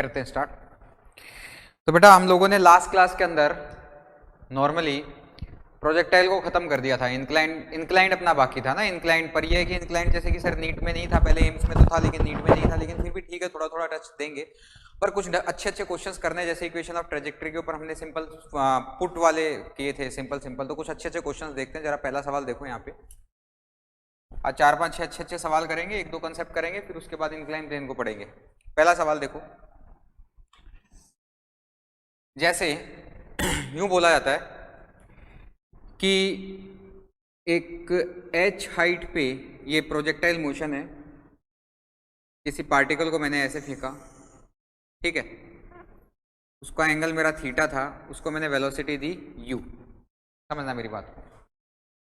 करते हैं स्टार्ट। तो बेटा हम लोगों ने लास्ट क्लास के अंदर नॉर्मली प्रोजेक्टाइल को खत्म कर दिया था। इंक्लाइंड अपना बाकी था ना। इंक्लाइंड पर यह है कि इंक्लाइंड जैसे कि सर नीट में नहीं था, पहले एम्स में तो था लेकिन नीट में नहीं था, लेकिन फिर भी ठीक है, थोड़ा थोड़ा टच देंगे। पर कुछ अच्छे अच्छे क्वेश्चंस करने, जैसे इक्वेशन ऑफ ट्रेजेक्टरी के ऊपर हमने सिंपल पुट वाले किए थे, सिंपल सिंपल। तो कुछ अच्छे अच्छे क्वेश्चंस देखते हैं। जरा पहला सवाल देखो यहाँ पे। आज 4-5 6 अच्छे अच्छे सवाल करेंगे, 1-2 कंसेप्ट करेंगे, फिर उसके बाद इंक्लाइन प्लेन को पढ़ेंगे। पहला सवाल देखो। जैसे यूं बोला जाता है कि एक h हाइट पे ये प्रोजेक्टाइल मोशन है, किसी पार्टिकल को मैंने ऐसे फेंका, ठीक है, उसका एंगल मेरा थीटा था, उसको मैंने वेलोसिटी दी u। समझना मेरी बात।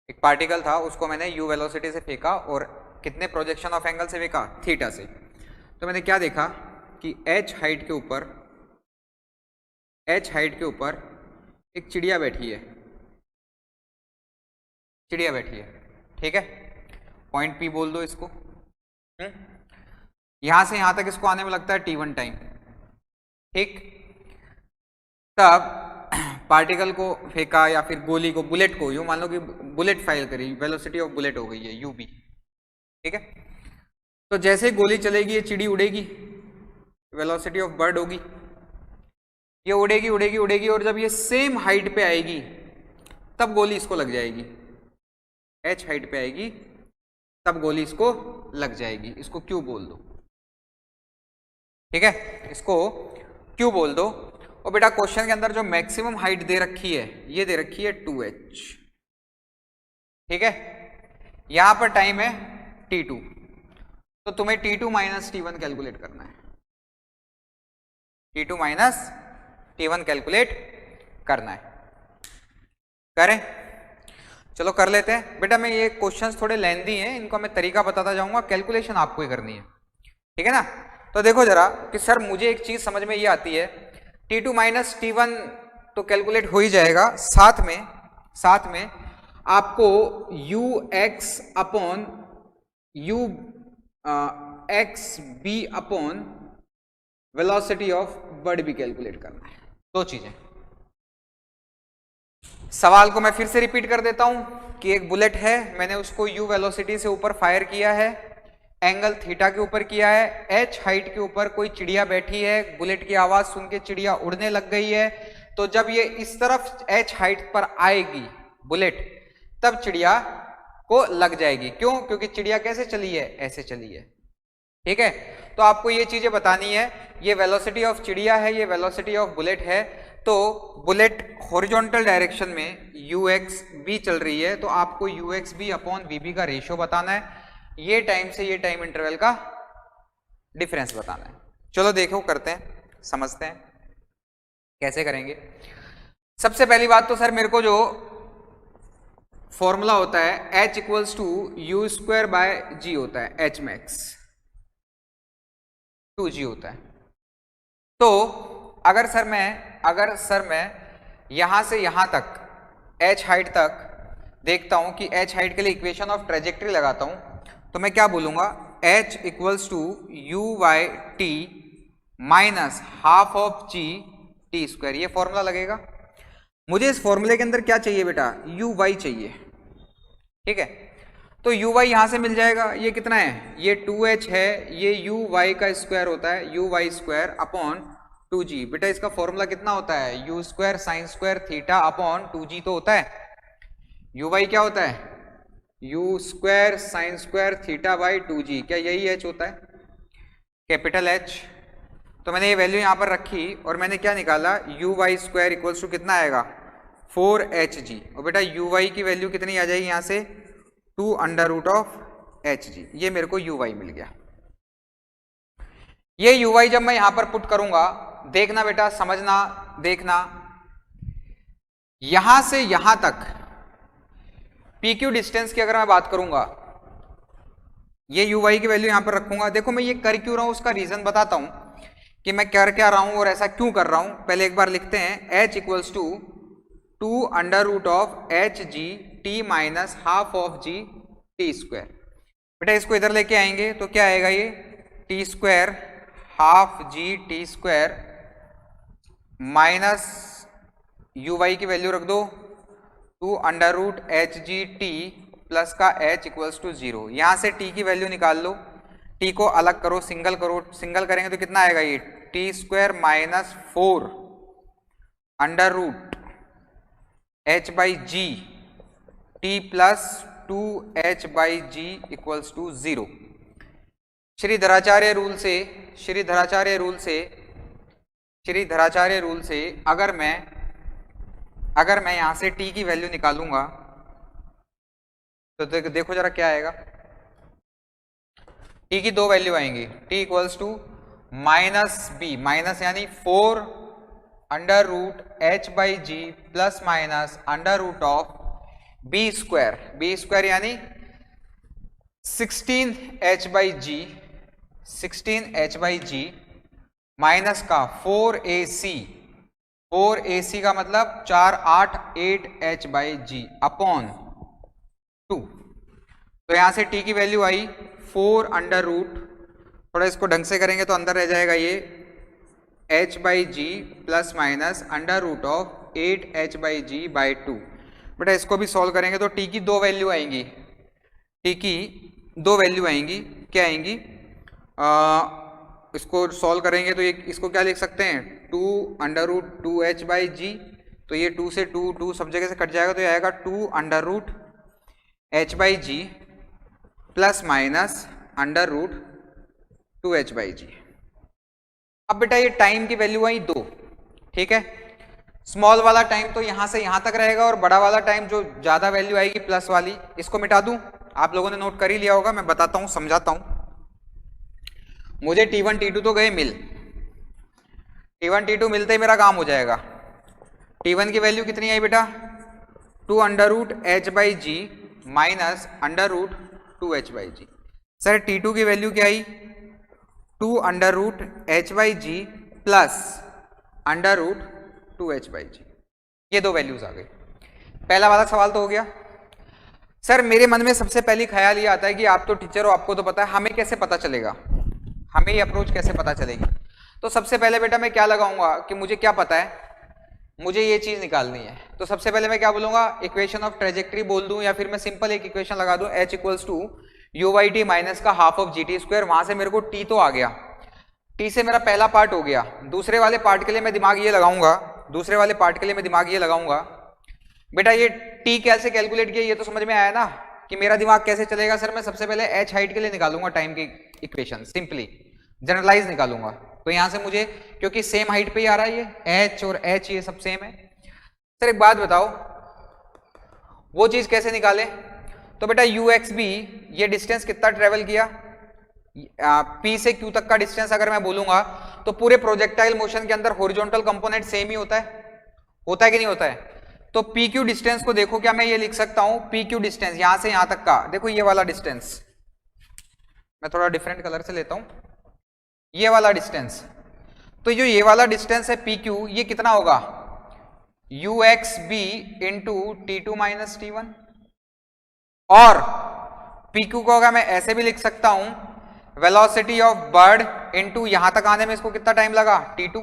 एक पार्टिकल था, उसको मैंने u वेलोसिटी से फेंका और कितने प्रोजेक्शन ऑफ एंगल से फेंका? थीटा से। तो मैंने क्या देखा कि h हाइट के ऊपर एक चिड़िया बैठी है, ठीक है। पॉइंट P बोल दो इसको। यहां से यहां तक इसको आने में लगता है t1 टाइम, ठीक। तब पार्टिकल को फेंका या फिर गोली को, बुलेट को, यूं मान लो कि बुलेट फायर करी, वेलोसिटी ऑफ बुलेट हो गई है ub, ठीक है। तो जैसे गोली चलेगी ये चिड़ी उड़ेगी, वेलोसिटी ऑफ बर्ड होगी, ये उड़ेगी उड़ेगी उड़ेगी, और जब ये सेम हाइट पे आएगी तब गोली इसको लग जाएगी। h हाइट पे आएगी तब गोली इसको लग जाएगी। इसको Q बोल दो, ठीक है, इसको Q बोल दो। और बेटा क्वेश्चन के अंदर जो मैक्सिमम हाइट दे रखी है, ये दे रखी है 2h, ठीक है। यहां पर टाइम है t2, तो तुम्हें t2 माइनस t1 कैलकुलेट करना है। t2 माइनस t1 कैलकुलेट करना है। करें? चलो कर लेते हैं। बेटा मैं ये क्वेश्चंस थोड़े लेंथी हैं, इनको मैं तरीका बताता जाऊंगा, कैलकुलेशन आपको ही करनी है, ठीक है ना। तो देखो जरा कि सर मुझे एक चीज समझ में ये आती है, t2 माइनस t1 तो कैलकुलेट हो ही जाएगा, साथ में आपको ux upon xb upon velocity of bird भी कैलकुलेट करना है। दो चीजें। सवाल को मैं फिर से रिपीट कर देता हूं कि एक बुलेट है, मैंने उसको u वेलोसिटी से ऊपर फायर किया है, एंगल थीटा के ऊपर किया है, h हाइट के ऊपर कोई चिड़िया बैठी है, बुलेट की आवाज सुन के चिड़िया उड़ने लग गई है। तो जब ये इस तरफ h हाइट पर आएगी बुलेट, तब चिड़िया को लग जाएगी। क्यों? क्योंकि चिड़िया कैसे चली है? ऐसे चली है, ठीक है। तो आपको ये चीजें बतानी है। ये वेलोसिटी ऑफ चिड़िया है, ये वेलोसिटी ऑफ बुलेट है। तो बुलेट हॉरिजॉन्टल डायरेक्शन में uxb चल रही है, तो आपको uxb अपॉन vb का रेशियो बताना है, ये टाइम से ये टाइम इंटरवल का डिफरेंस बताना है। चलो देखो करते हैं, समझते हैं कैसे करेंगे। सबसे पहली बात तो सर मेरे को जो फॉर्मूला होता है h equals to u square by g होता है, h मैक्स 2g होता है। तो अगर सर मैं यहां से यहां तक h हाइट तक देखता हूं कि h हाइट के लिए इक्वेशन ऑफ ट्रेजेक्टरी लगाता हूं, तो मैं क्या बोलूंगा? h equals to u by T minus half of g T square, ये फॉर्मूला लगेगा। मुझे इस फॉर्मूले के अंदर क्या चाहिए बेटा? uy चाहिए, ठीक है। तो uy यहां से मिल जाएगा, ये कितना है? ये 2h है, ये uy का स्क्वायर होता है, uy स्क्वायर अपॉन 2g। बेटा इसका फॉर्मूला कितना होता है? u square sine square theta upon 2g तो होता है। uy क्या होता है? u square sine square theta by 2g। क्या यही h होता है? Capital H। तो मैंने ये वैल्यू यहां पर रखी और मैंने क्या निकाला? uy स्क्वायर इक्वल्स टू कितना आएगा? 4hg। और बेटा uy की वैल्यू कितनी आ जाएगी यहां से? 2 अंडर रूट ऑफ hg। ये मेरे को uy मिल गया। ये uy जब मैं यहां पर पुट करूंगा, देखना बेटा, समझना, देखना, यहां से यहां तक PQ डिस्टेंस की अगर मैं बात करूंगा, ये uy की वैल्यू यहां पर रखूंगा। देखो मैं ये कर क्यों रहा हूं, उसका रीजन बताता हूं कि मैं कर क्या रहा हूं और ऐसा क्यों कर रहा हूं। पहले एक बार लिखते हैं, h equals to 2 under root of hg t minus half of g T square. बेटा इसको इधर लेके आएंगे तो क्या आएगा? ये T square half G T square minus U Y की वैल्यू रख दो 2 under root H G T plus का h इक्वल्स टू 0। यहां से t की वैल्यू निकाल लो, t को अलग करो, सिंगल करेंगे तो कितना आएगा ये T square minus 4 under root h by G T plus 2h by G equals to 0। Shridharacharya rule से अगर मैं यहां से t की वैल्यू निकालूंगा तो देखो जरा क्या आएगा। t की दो वैल्यू आएंगी, t equals to minus B, minus यानी 4 under root h by ji plus minus under root of B square यानी 16h बाई जी माइनस का 4ac का मतलब 8h बाई जी अपॉन 2। तो यहां से t की वैल्यू आई 4 अंडर रूट, थोड़ा इसको ढंग से करेंगे तो अंदर रह जाएगा ये h by ji plus minus under root of 8h by G by 2। बेटा इसको भी सॉल्व करेंगे तो t की दो वैल्यू आएंगी, क्या आएंगी, इसको सॉल्व करेंगे तो ये इसको क्या लिख सकते हैं 2 under root 2h by g, तो ये 2 से 2 सब जगह से कट जाएगा तो ये आएगा 2 under root h by ji plus minus under root 2h by g. अब बेटा ये टाइम की वैल्यू आई 2, ठीक है। स्मॉल वाला टाइम तो यहां से यहां तक रहेगा और बड़ा वाला टाइम जो ज्यादा वैल्यू आएगी प्लस वाली, इसको मिटा दूं। आप लोगों ने नोट कर ही लिया होगा, मैं बताता हूं, समझाता हूं। मुझे T1 T2 तो गए मिल, T1 T2 मिलते ही मेरा काम हो जाएगा। T1 की वैल्यू कितनी आई बेटा 2 under root h by g minus under root 2h by g. Sir T2 की वैल्यू क्या आई 2 under root h by ji plus under root 2h by g. ये दो वैल्यूज आ गई। पहला वाला सवाल तो हो गया। सर मेरे मन में सबसे पहली ख्याल ये आता है कि आप तो टीचर हो, आपको तो पता है, हमें कैसे पता चलेगा, हमें ये अप्रोच कैसे पता चलेगी। तो सबसे पहले बेटा मैं क्या लगाऊंगा कि मुझे क्या पता है, मुझे ये चीज निकालनी है। तो सबसे पहले मैं क्या बोलूंगा, इक्वेशन ऑफ ट्रेजेक्ट्री बोल दूं, या फिर मैं सिंपल एक इक्वेशन लगा दूं h equals to u by T minus का half of g T square. वहां से मेरे को t तो आ गया, t से मेरा पहला पार्ट हो गया। दूसरे वाले पार्ट के लिए मैं दिमाग ये लगाऊंगा, बेटा ये t कैसे कैलकुलेट किया ये तो समझ में आया ना कि मेरा दिमाग कैसे चलेगा। सर मैं सबसे पहले h हाइट के लिए निकालूंगा टाइम की इक्वेशन, सिंपली जनरलाइज निकालूंगा। तो यहां से मुझे, क्योंकि सेम हाइट पे ही आ रहा है ये h और h ये सब सेम है। सर एक बात बताओ, वो चीज कैसे निकाले। तो बेटा UXB ये डिस्टेंस कितना ट्रेवल किया, P से Q तक का डिस्टेंस अगर मैं बोलूंगा तो पूरे प्रोजेक्टाइल मोशन के अंदर हॉरिजॉन्टल कंपोनेंट सेम ही होता है कि नहीं होता है। तो PQ डिस्टेंस को देखो, क्या मैं ये लिख सकता हूं PQ डिस्टेंस यहां से यहां तक का, देखो ये वाला डिस्टेंस, मैं थोड़ा डिफरेंट कलर से लेता हूं, ये वाला डिस्टेंस। तो जो ये वाला डिस्टेंस है PQ, ये कितना होगा UXB into T2 minus T1। और PQ को होगा, मैं ऐसे भी लिख सकता हूं वेलोसिटी ऑफ बर्ड इनटू यहां तक आने में इसको कितना टाइम लगा T2।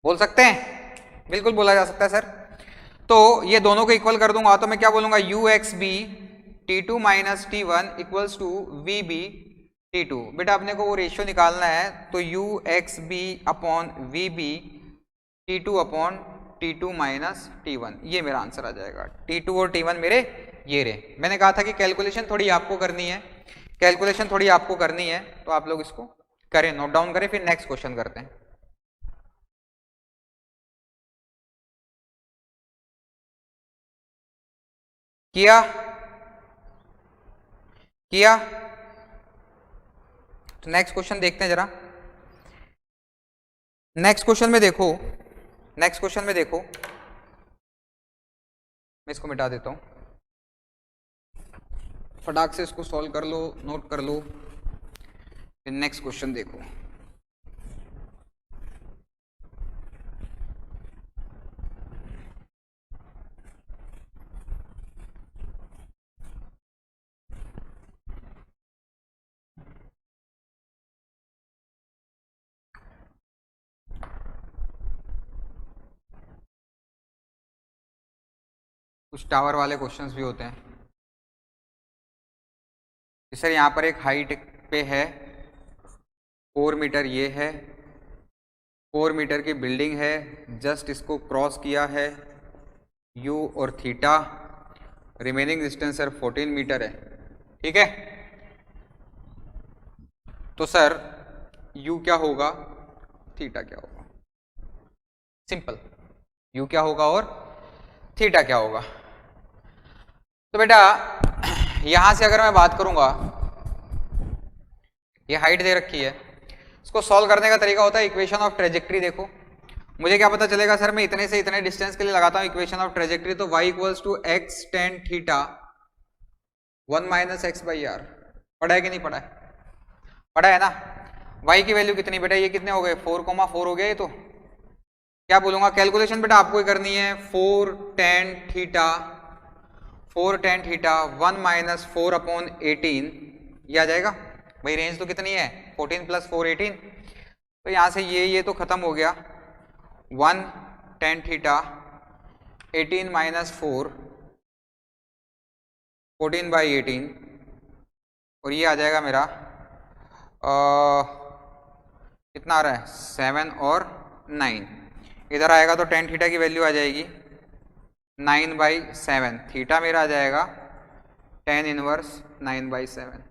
बोल सकते हैं, बिल्कुल बोला जा सकता है सर। तो ये दोनों को इक्वल कर दूंगा तो मैं क्या बोलूंगा UXB T2 minus T1 equals to VB T2। बेटा अपने को वो रेशियो निकालना है, तो UXB upon VB T2 upon T2 minus T1, ये मेरा आंसर आ जाएगा। T2 और T1 मेरे ये रहे। मैंने कहा था कि कैलकुलेशन थोड़ी आपको करनी है, तो आप लोग इसको करें, नोट डाउन करें, फिर नेक्स्ट क्वेश्चन करते हैं। किया तो नेक्स्ट क्वेश्चन देखते हैं जरा। नेक्स्ट क्वेश्चन में देखो, मैं इसको मिटा देता हूं, फटाक से इसको सॉल्व कर लो, नोट कर लो, फिर नेक्स्ट क्वेश्चन देखो। कुछ टावर वाले क्वेश्चंस भी होते हैं। सर यहाँ पर एक हाइट पे है 4 मीटर, ये है 4 मीटर की बिल्डिंग है, जस्ट इसको क्रॉस किया है u और थीटा, रिमेनिंग डिस्टेंस सर 14 मीटर है, ठीक है। तो सर u क्या होगा, थीटा क्या होगा, सिंपल, u क्या होगा और थीटा क्या होगा। तो बेटा यहां से अगर मैं बात करूंगा, ये हाइट दे रखी है, इसको सॉल्व करने का तरीका होता है इक्वेशन ऑफ ट्रेजेक्ट्री। देखो मुझे क्या पता चलेगा सर, मैं इतने से इतने डिस्टेंस के लिए लगाता हूं इक्वेशन ऑफ ट्रेजेक्ट्री, तो y equals to X tan theta 1 minus X by R. पढ़ा है कि नहीं पढ़ा है, पढ़ा है ना। y की वैल्यू कितनी बेटा, ये कितने हो गए 4,4 हो गया। ये तो क्या बोलूंगा, कैलकुलेशन बेटा आपको ही करनी है। 4 tan थीटा 1 माइनस 4 अपॉन 18, ये आ जाएगा भाई। रेंज तो कितनी है 14 प्लस 4 18, तो यहां से ये तो खत्म हो गया। 1 tan थीटा 18 माइनस 4 14 बाई 18, और ये आ जाएगा मेरा कितना आ रहा है 7 और 9, इधर आएगा तो tan थीटा की वैल्यू आ जाएगी 9/7, थीटा मेरा आ जाएगा tan इनवर्स 9/7।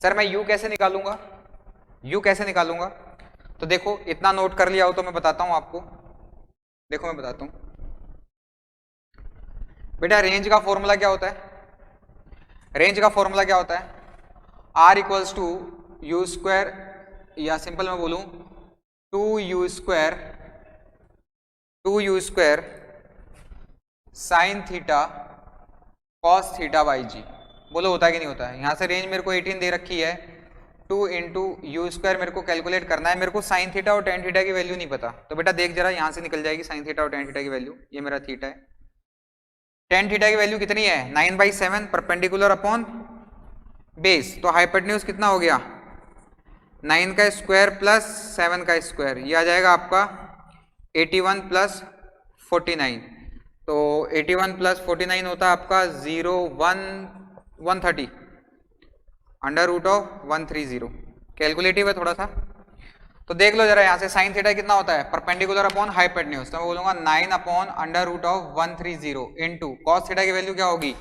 सर मैं u कैसे निकालूंगा, u कैसे निकालूंगा, तो देखो इतना नोट कर लिया हो तो मैं बताता हूं आपको। देखो मैं बताता हूं बेटा, रेंज का फॉर्मूला क्या होता है, रेंज का फॉर्मूला क्या होता है, r equals to u square, या सिंपल मैं बोलूं 2u square sine theta cos theta by g. बोलो होता है कि नहीं होता है। यहां से रेंज मेरे को 18 दे रखी है, 2 इंटू यू स्क्वायर मेरे को कैलकुलेट करना है, मेरे को साइन थीटा और टेन थीटा की वैल्यू नहीं पता, तो बेटा देख जरा यहां से निकल जाएगी साइन थीटा और टेन थीटा की वैल्यू। ये मेरा थीटा है, टेन थीटा की वैल्यू कितनी है 9/7 परपेंडिकुलर अपॉन बेस, तो हाइपोटेन्यूज कितना हो गया 9 का स्क्वायर प्लस 7 का स्क्वायर, ये आ जाएगा आपका 81 प्लस 49, तो 81 प्लस 49 होता है आपका 130 अंडर रूट ऑफ 130। कैलकुलेटिव है थोड़ा सा, तो देख लो जरा यहाँ से साइन थीटा कितना होता है परपेंडिकुलर अपॉन हाइपोटेन्यूज, तो मैं बोलूंगा 9 upon under root of 130 into cos theta की वैल्यू क्या होगी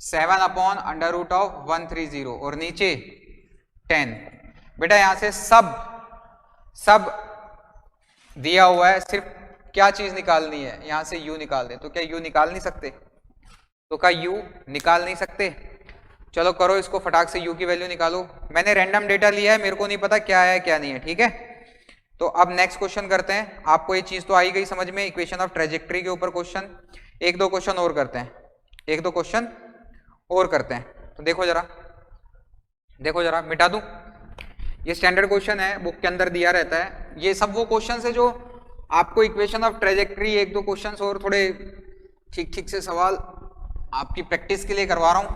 7 अपॉन अंडर रूट ऑफ 130 और नीचे 10। बेटा यहां से सब दिया हुआ है, सिर्फ क्या चीज निकालनी है, यहां से u निकाल दें। तो क्या u निकाल नहीं सकते, तो क्या u निकाल नहीं सकते, चलो करो इसको फटाक से u की वैल्यू निकालो। मैंने रैंडम डेटा लिया है, मेरे को नहीं पता क्या है क्या नहीं है, ठीक है। तो अब नेक्स्ट क्वेश्चन करते हैं, आपको ये चीज तो आ ही गई समझ में, इक्वेशन ऑफ ट्रेजेक्ट्री के ऊपर क्वेश्चन, एक दो क्वेश्चन और करते हैं, एक दो क्वेश्चन और करते हैं। तो देखो जरा मिटा दूं, ये स्टैंडर्ड क्वेश्चन है, बुक के अंदर दिया रहता है। ये सब वो क्वेश्चन है जो आपको इक्वेशन ऑफ ट्रेजेक्ट्री, एक दो क्वेश्चंस और थोड़े ठीक से सवाल आपकी प्रैक्टिस के लिए करवा रहा हूं,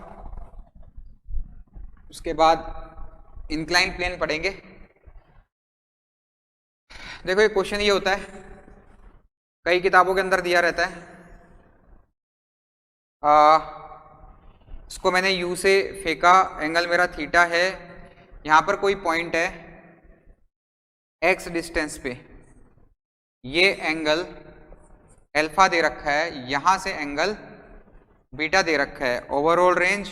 उसके बाद इंक्लाइन प्लेन पढ़ेंगे। देखो ये क्वेश्चन ये होता है, कई किताबों के अंदर दिया रहता है, इसको मैंने u से फेंका, एंगल मेरा थीटा है, यहां पर कोई पॉइंट है x डिस्टेंस पे, ये एंगल अल्फा दे रखा है, यहां से एंगल बीटा दे रखा है, ओवरऑल रेंज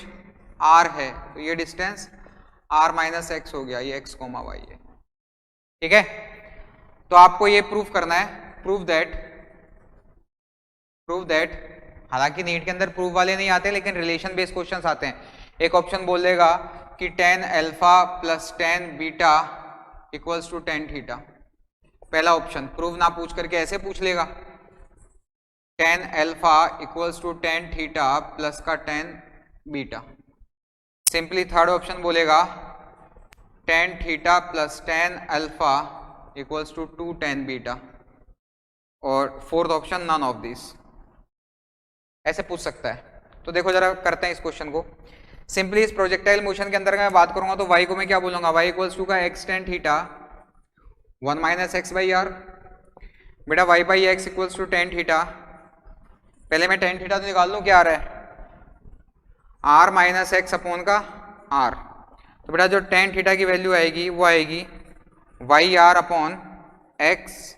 r है, तो ये डिस्टेंस r माइनस एक्स हो गया, ये x, y है, ठीक है। तो आपको ये प्रूफ करना है, प्रूव दैट, हालांकि नीट के अंदर प्रूफ वाले नहीं आते, लेकिन रिलेशन बेस्ड क्वेश्चंस आते हैं। एक ऑप्शन बोल देगा कि tan alpha plus tan beta equals to tan theta, पहला ऑप्शन। प्रूफ ना पूछ करके ऐसे पूछ लेगा tan alpha equals to tan theta plus का tan beta. Simply third option बोलेगा tan theta plus tan alpha equals to 2 tan beta, और fourth option none of this, ऐसे पूछ सकता है। तो देखो जरा करते हैं इस क्वेश्चन को। सिंपली इस प्रोजेक्टाइल मोशन के अंदर मैं बात करूंगा तो y को मैं क्या बोलूंगा, y इक्वल्स टू का x tan theta 1 minus X by R. बेटा y by X equals to tan theta पहले मैं टेन थीटा तो निकाल लूं, क्या आ रहा है आर माइनस एक्स अपॉन का आर। तो बेटा जो टेन थीटा की वैल्यू आएगी वो आएगी Y R upon X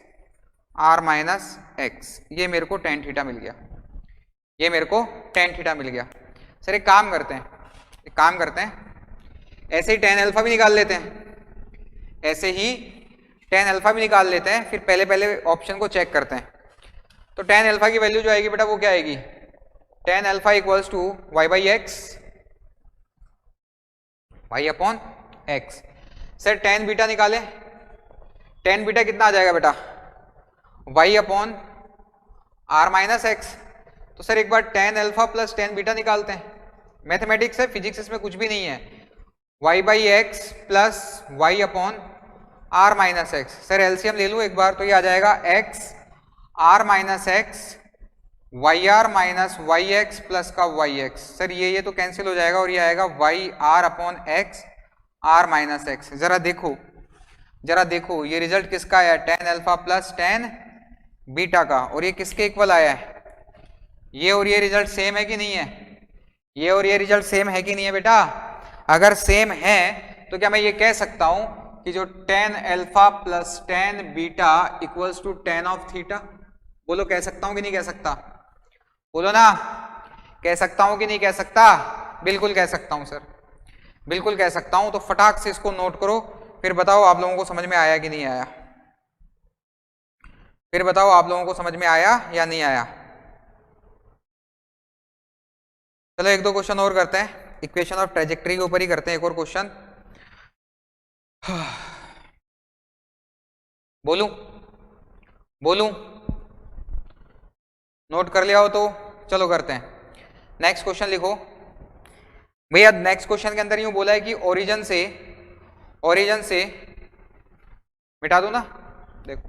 R minus X. ये मेरे को टेन थीटा मिल गया, ये मेरे को टेन थीटा मिल गया। सर एक काम करते हैं, एक काम करते हैं, ऐसे ही टेन अल्फा भी निकाल लेते हैं, ऐसे ही टेन अल्फा भी निकाल लेते हैं, फिर पहले ऑप्शन को चेक करते हैं। तो टेन अल्फा की वैल्यू जो आएगी बेटा वो क्या आएगी, tan alpha equals to y by x, y upon x. Sir tan beta निकाले, टेन बीटा कितना आ जाएगा बेटा y upon are minus x. तो सर एक बार tan alpha plus tan beta निकालते हैं, मैथमेटिक्स है, फिजिक्स इसमें कुछ भी नहीं है। Y by X plus Y upon are minus X. Sir LCM ले लूँ एक बार, तो ये आ जाएगा X R minus X Y R minus Y X plus का वाई एक्स। सर ये तो कैंसिल हो जाएगा और ये आएगा Y R upon X R minus X. जरा देखो, जरा देखो ये रिजल्ट किसका आया, tan alpha plus tan beta का, और ये किसके इक्वल आया है, ये और ये रिजल्ट सेम है कि नहीं है, ये और ये रिजल्ट सेम है कि नहीं है बेटा। अगर सेम है तो क्या मैं ये कह सकता हूं कि जो tan alpha plus tan beta equals to tan of theta. बोलो कह सकता हूं कि नहीं कह सकता, बोलो ना, कह सकता हूं कि नहीं कह सकता, बिल्कुल कह सकता हूं सर, बिल्कुल कह सकता हूं। तो फटाक से इसको नोट करो, फिर बताओ आप लोगों को समझ में आया कि नहीं आया, फिर बताओ आप लोगों को समझ में आया या नहीं आया। चलो एक दो क्वेश्चन और करते हैं, इक्वेशन ऑफ ट्रेजेक्टरी के ऊपर ही करते हैं एक और क्वेश्चन। बोलूं बोलूं, नोट कर लिया हो तो चलो करते हैं। नेक्स्ट क्वेश्चन लिखो भैया। नेक्स्ट क्वेश्चन के अंदर यूं बोला है कि ओरिजिन से मिटा दो ना, देखो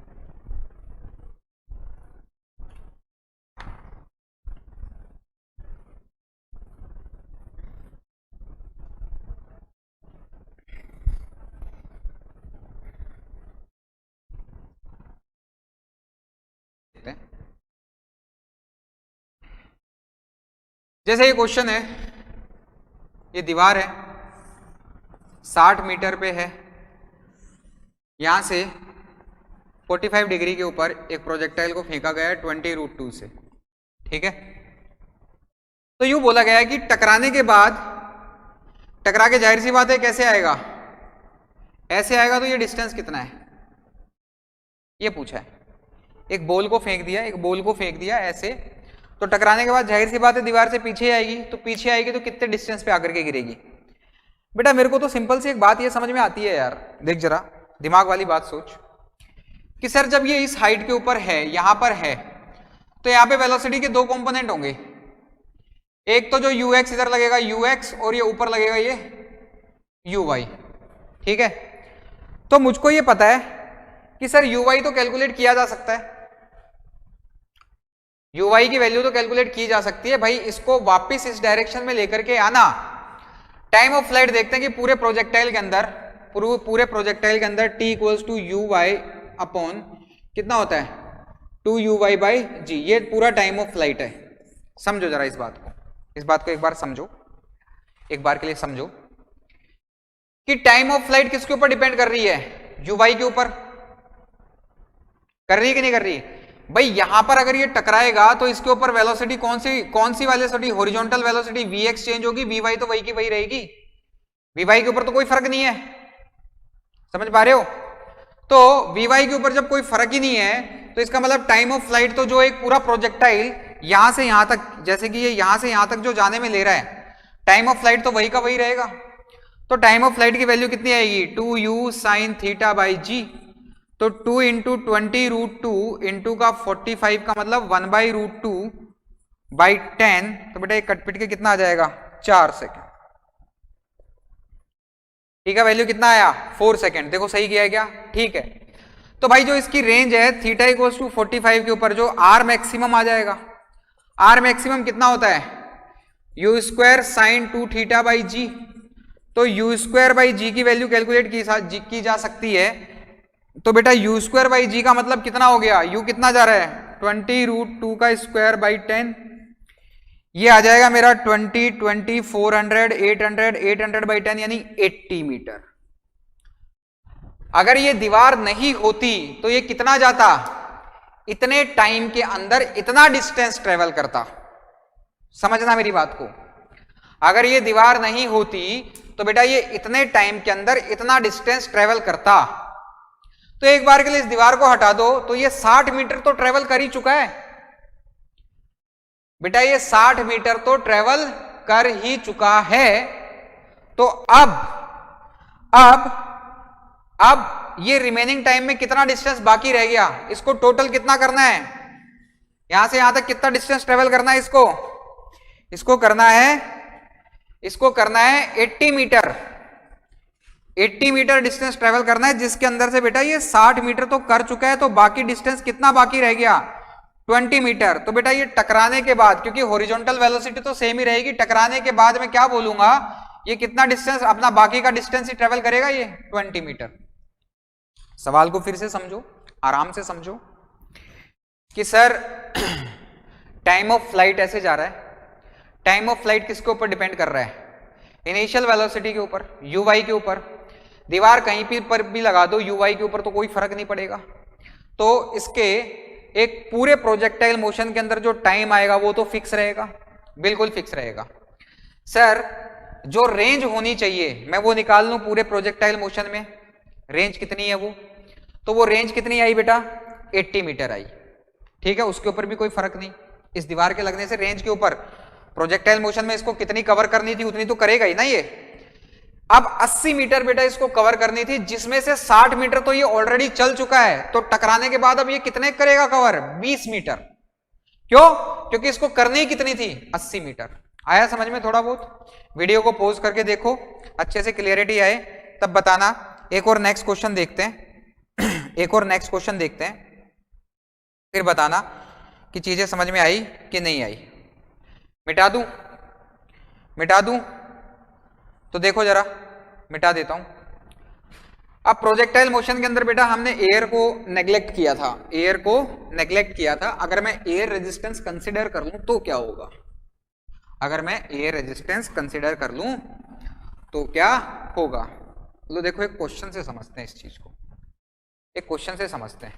जैसे ये क्वेश्चन है, ये दीवार है 60 मीटर पे है, यहां से 45 डिग्री के ऊपर एक प्रोजेक्टाइल को फेंका गया है 20√2 से, ठीक है। तो यूं बोला गया है कि टकराने के बाद, टकरा के जाहिर सी बात है कैसे आएगा, ऐसे आएगा, तो ये डिस्टेंस कितना है ये पूछा है। एक बॉल को फेंक दिया, एक बॉल को फेंक दिया ऐसे, तो टकराने के बाद जाहिर सी बात है दीवार से पीछे आएगी, तो पीछे आएगी तो कितने डिस्टेंस पे आकर के गिरेगी। बेटा मेरे को तो सिंपल सी एक बात ये समझ में आती है यार, देख जरा दिमाग वाली बात सोच कि सर जब ये इस हाइट के ऊपर है, यहां पर है, तो यहाँ पे वेलोसिटी के दो कंपोनेंट होंगे, एक तो जो ux इधर लगेगा ux, और ये ऊपर लगेगा ये uy, ठीक है। तो मुझको ये पता है कि सर uy तो कैलकुलेट किया जा सकता है, uy की वैल्यू तो कैलकुलेट की जा सकती है। भाई इसको वापस इस डायरेक्शन में लेकर के आना, टाइम ऑफ फ्लाइट देखते हैं कि पूरे प्रोजेक्टाइल के अंदर, पूरे प्रोजेक्टाइल के अंदर t equals to uy upon कितना होता है 2uy बाई जी, ये पूरा टाइम ऑफ फ्लाइट है। समझो जरा इस बात को, इस बात को एक बार समझो, एक बार के लिए समझो कि टाइम ऑफ फ्लाइट किसके ऊपर डिपेंड कर रही है, uy के ऊपर कर रही है कि नहीं कर रही है। भाई यहां पर अगर ये टकराएगा तो इसके ऊपर वेलोसिटी कौन सी velocity, horizontal velocity vx change होगी, vy तो वही की वही रहेगी, vy के ऊपर तो कोई फर्क नहीं है, समझ पा रहे हो। तो vy के ऊपर जब कोई फर्क ही नहीं है तो इसका मतलब टाइम ऑफ फ्लाइट तो जो एक पूरा प्रोजेक्टाइल यहां से यहां तक, जैसे कि ये यहां से यहां तक जो जाने में ले रहा है, टाइम ऑफ फ्लाइट तो वही का वही रहेगा। तो टाइम ऑफ फ्लाइट की वैल्यू कितनी आएगी 2u sine theta by g, तो 2 इंटू 20√2 इंटू का 45 का मतलब 1/√2 बाई 10, तो बेटा एक कटपिट के कितना आ जाएगा 4 सेकेंड, ठीक है। वैल्यू कितना आया 4 सेकेंड, देखो सही किया है क्या, ठीक है। तो भाई जो इसकी रेंज है थीटा इक्वल्स टू 45 के ऊपर जो आर मैक्सिमम आ जाएगा, आर मैक्सिमम कितना होता है u square sine 2 theta by g, तो यू स्क्वायर बाई जी की वैल्यू कैलकुलेट की जा सकती है। तो बेटा यू स्क्वायर बाई जी का मतलब कितना हो गया, यू कितना जा रहा है 20√2 का स्क्वायर बाई 10, ये आ जाएगा मेरा 20, 20, 400, 800, 800/10 यानी 80 मीटर। अगर ये दीवार नहीं होती तो ये कितना जाता, इतने टाइम के अंदर इतना डिस्टेंस ट्रेवल करता। समझना मेरी बात को, अगर ये दीवार नहीं होती तो बेटा ये इतने टाइम के अंदर इतना डिस्टेंस ट्रेवल करता। तो एक बार के लिए इस दीवार को हटा दो तो ये 60 मीटर तो ट्रेवल कर ही चुका है बेटा, ये 60 मीटर तो ट्रेवल कर ही चुका है। तो अब ये रिमेनिंग टाइम में कितना डिस्टेंस बाकी रह गया, इसको टोटल कितना करना है, यहां से यहां तक कितना डिस्टेंस ट्रेवल करना है, इसको करना है 80 मीटर। 80 मीटर डिस्टेंस ट्रेवल करना है, जिसके अंदर से बेटा ये 60 मीटर तो कर चुका है। तो बाकी डिस्टेंस कितना बाकी रह गया, 20 मीटर। तो बेटा ये टकराने के बाद, क्योंकि हॉरिजॉन्टल वेलोसिटी तो सेम ही रहेगी, टकराने के बाद मैं क्या बोलूंगा, ये कितना डिस्टेंस अपना बाकी का डिस्टेंस ही ट्रेवल करेगा, ये 20 मीटर। सवाल को फिर से समझो, आराम से समझो कि सर टाइम ऑफ फ्लाइट ऐसे जा रहा है, टाइम ऑफ फ्लाइट किसके ऊपर डिपेंड कर रहा है, इनिशियल वेलोसिटी के ऊपर, यूवाई के ऊपर। दीवार कहीं पर भी लगा दो यूवाई के ऊपर तो कोई फर्क नहीं पड़ेगा। तो इसके एक पूरे प्रोजेक्टाइल मोशन के अंदर जो टाइम आएगा वो तो फिक्स रहेगा, बिल्कुल फिक्स रहेगा। सर जो रेंज होनी चाहिए मैं वो निकाल लूं पूरे प्रोजेक्टाइल मोशन में, रेंज कितनी है वो, तो वो रेंज कितनी आई बेटा, 80 मीटर आई। ठीक है, उसके ऊपर भी कोई फर्क नहीं, इस दीवार के लगने से रेंज के ऊपर प्रोजेक्टाइल मोशन में इसको कितनी कवर करनी थी उतनी तो करेगा ही ना ये। अब 80 मीटर बेटा इसको कवर करनी थी, जिसमें से 60 मीटर तो ये ऑलरेडी चल चुका है। तो टकराने के बाद अब ये कितने करेगा कवर, 20 मीटर। क्यों, क्योंकि इसको करनी कितनी थी, 80 मीटर। आया समझ में थोड़ा बहुत, वीडियो को पॉज करके देखो, अच्छे से क्लियरिटी आए तब बताना। एक और नेक्स्ट क्वेश्चन देखते हैं एक और नेक्स्ट क्वेश्चन देखते हैं, फिर बताना कि चीजें समझ में आई कि नहीं आई। मिटा दूं तो देखो जरा, मिटा देता हूं। अब प्रोजेक्टाइल मोशन के अंदर बेटा हमने एयर को नेग्लेक्ट किया था, अगर मैं एयर रेजिस्टेंस कंसीडर कर लूं तो क्या होगा, अगर मैं एयर रेजिस्टेंस कंसीडर कर लूं तो क्या होगा। लो देखो एक क्वेश्चन से समझते हैं इस चीज को, एक क्वेश्चन से समझते हैं।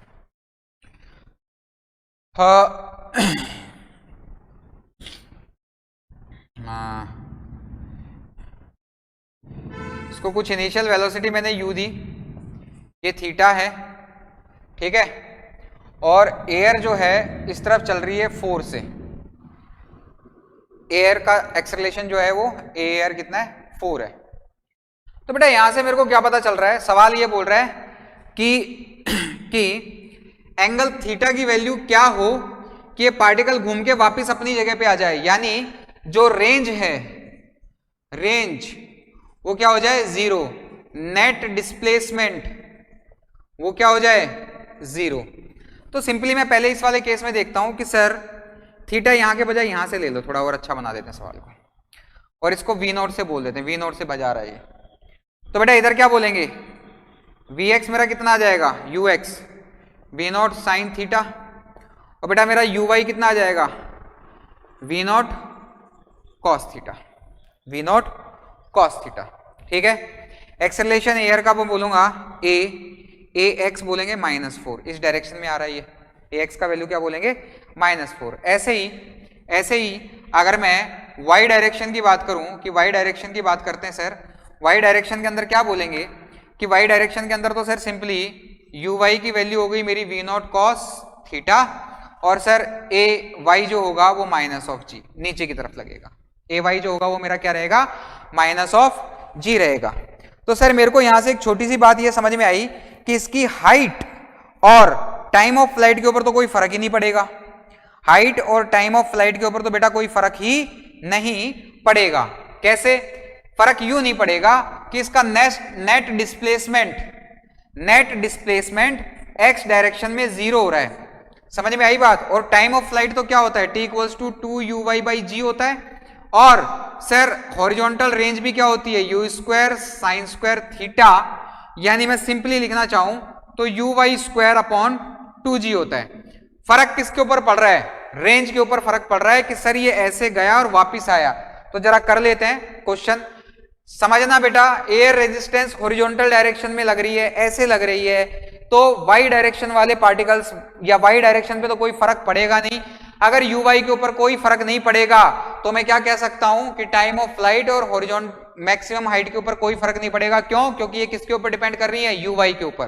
इसको कुछ इनिशियल वेलोसिटी मैंने यू दी, ये थीटा है, ठीक है, और एयर जो है इस तरफ चल रही है 4 से, एयर का एक्सेलरेशन जो है वो एयर कितना है, 4 है। तो बेटा यहां से मेरे को क्या पता चल रहा है, सवाल ये बोल रहा है कि एंगल थीटा की वैल्यू क्या हो कि ये पार्टिकल घूम के वापस अपनी जगह पे आ जाए, यानी जो रेंज है, रेंज वो क्या हो जाए 0, नेट डिस्प्लेसमेंट वो क्या हो जाए 0। तो सिंपली मैं पहले इस वाले केस में देखता हूं कि सर थीटा यहां के बजाय यहां से ले लो, थोड़ा और अच्छा बना देते हैं सवाल को, और इसको V0 से बोल देते हैं, V0 से बजा रहा है ये। तो बेटा इधर क्या बोलेंगे, Vx मेरा कितना आ जाएगा Ux, V0 साइन थीटा, और बेटा मेरा Uy कितना आ जाएगा V0 cos theta, V0 cos theta. ठीक है, एक्सेलरेशन एयर का मैं बोलूंगा ax बोलेंगे -4, इस डायरेक्शन में आ रहा है ये, ax का वैल्यू क्या बोलेंगे -4। ऐसे ही अगर मैं y डायरेक्शन की बात करूं, कि y डायरेक्शन की बात करते हैं सर, y डायरेक्शन के अंदर क्या बोलेंगे कि y डायरेक्शन के अंदर तो सर सिंपली uy की वैल्यू हो गई मेरी V0 कॉस थीटा, और सर ay जो होगा वो -g नीचे की तरफ लगेगा, ay जो होगा वो मेरा क्या रहेगा -g रहेगा। तो सर मेरे को यहां से एक छोटी सी बात ये समझ में आई कि इसकी हाइट और टाइम ऑफ फ्लाइट के ऊपर तो कोई फर्क ही नहीं पड़ेगा, हाइट और टाइम ऑफ फ्लाइट के ऊपर तो बेटा कोई फर्क ही नहीं पड़ेगा। कैसे फर्क यूं नहीं पड़ेगा कि इसका नेट डिस्प्लेसमेंट x डायरेक्शन में 0 हो रहा है, समझ में आई बात। और टाइम ऑफ फ्लाइट तो क्या होता है, t = 2uy/g होता है, और सर हॉरिजॉन्टल रेंज भी क्या होती है u² sin² थीटा, यानी मैं सिंपली लिखना चाहूं तो uy² अपॉन 2g होता है। फर्क किसके ऊपर पड़ रहा है, रेंज के ऊपर फर्क पड़ रहा है कि सर ये ऐसे गया और वापिस आया। तो जरा कर लेते हैं क्वेश्चन। समझना बेटा, एयर रेजिस्टेंस हॉरिजॉन्टल डायरेक्शन में लग रही है, ऐसे लग रही है, तो वाई डायरेक्शन वाले पार्टिकल्स या वाई डायरेक्शन पे तो कोई फर्क पड़ेगा नहीं। अगर यू वाई के ऊपर कोई फर्क नहीं पड़ेगा तो मैं क्या कह सकता हूं कि टाइम ऑफ फ्लाइट और हॉरिजॉन्टल मैक्सिमम हाइट के ऊपर कोई फर्क नहीं पड़ेगा। क्यों? क्योंकि ये किसके ऊपर डिपेंड कर रही है? यू वाई के ऊपर।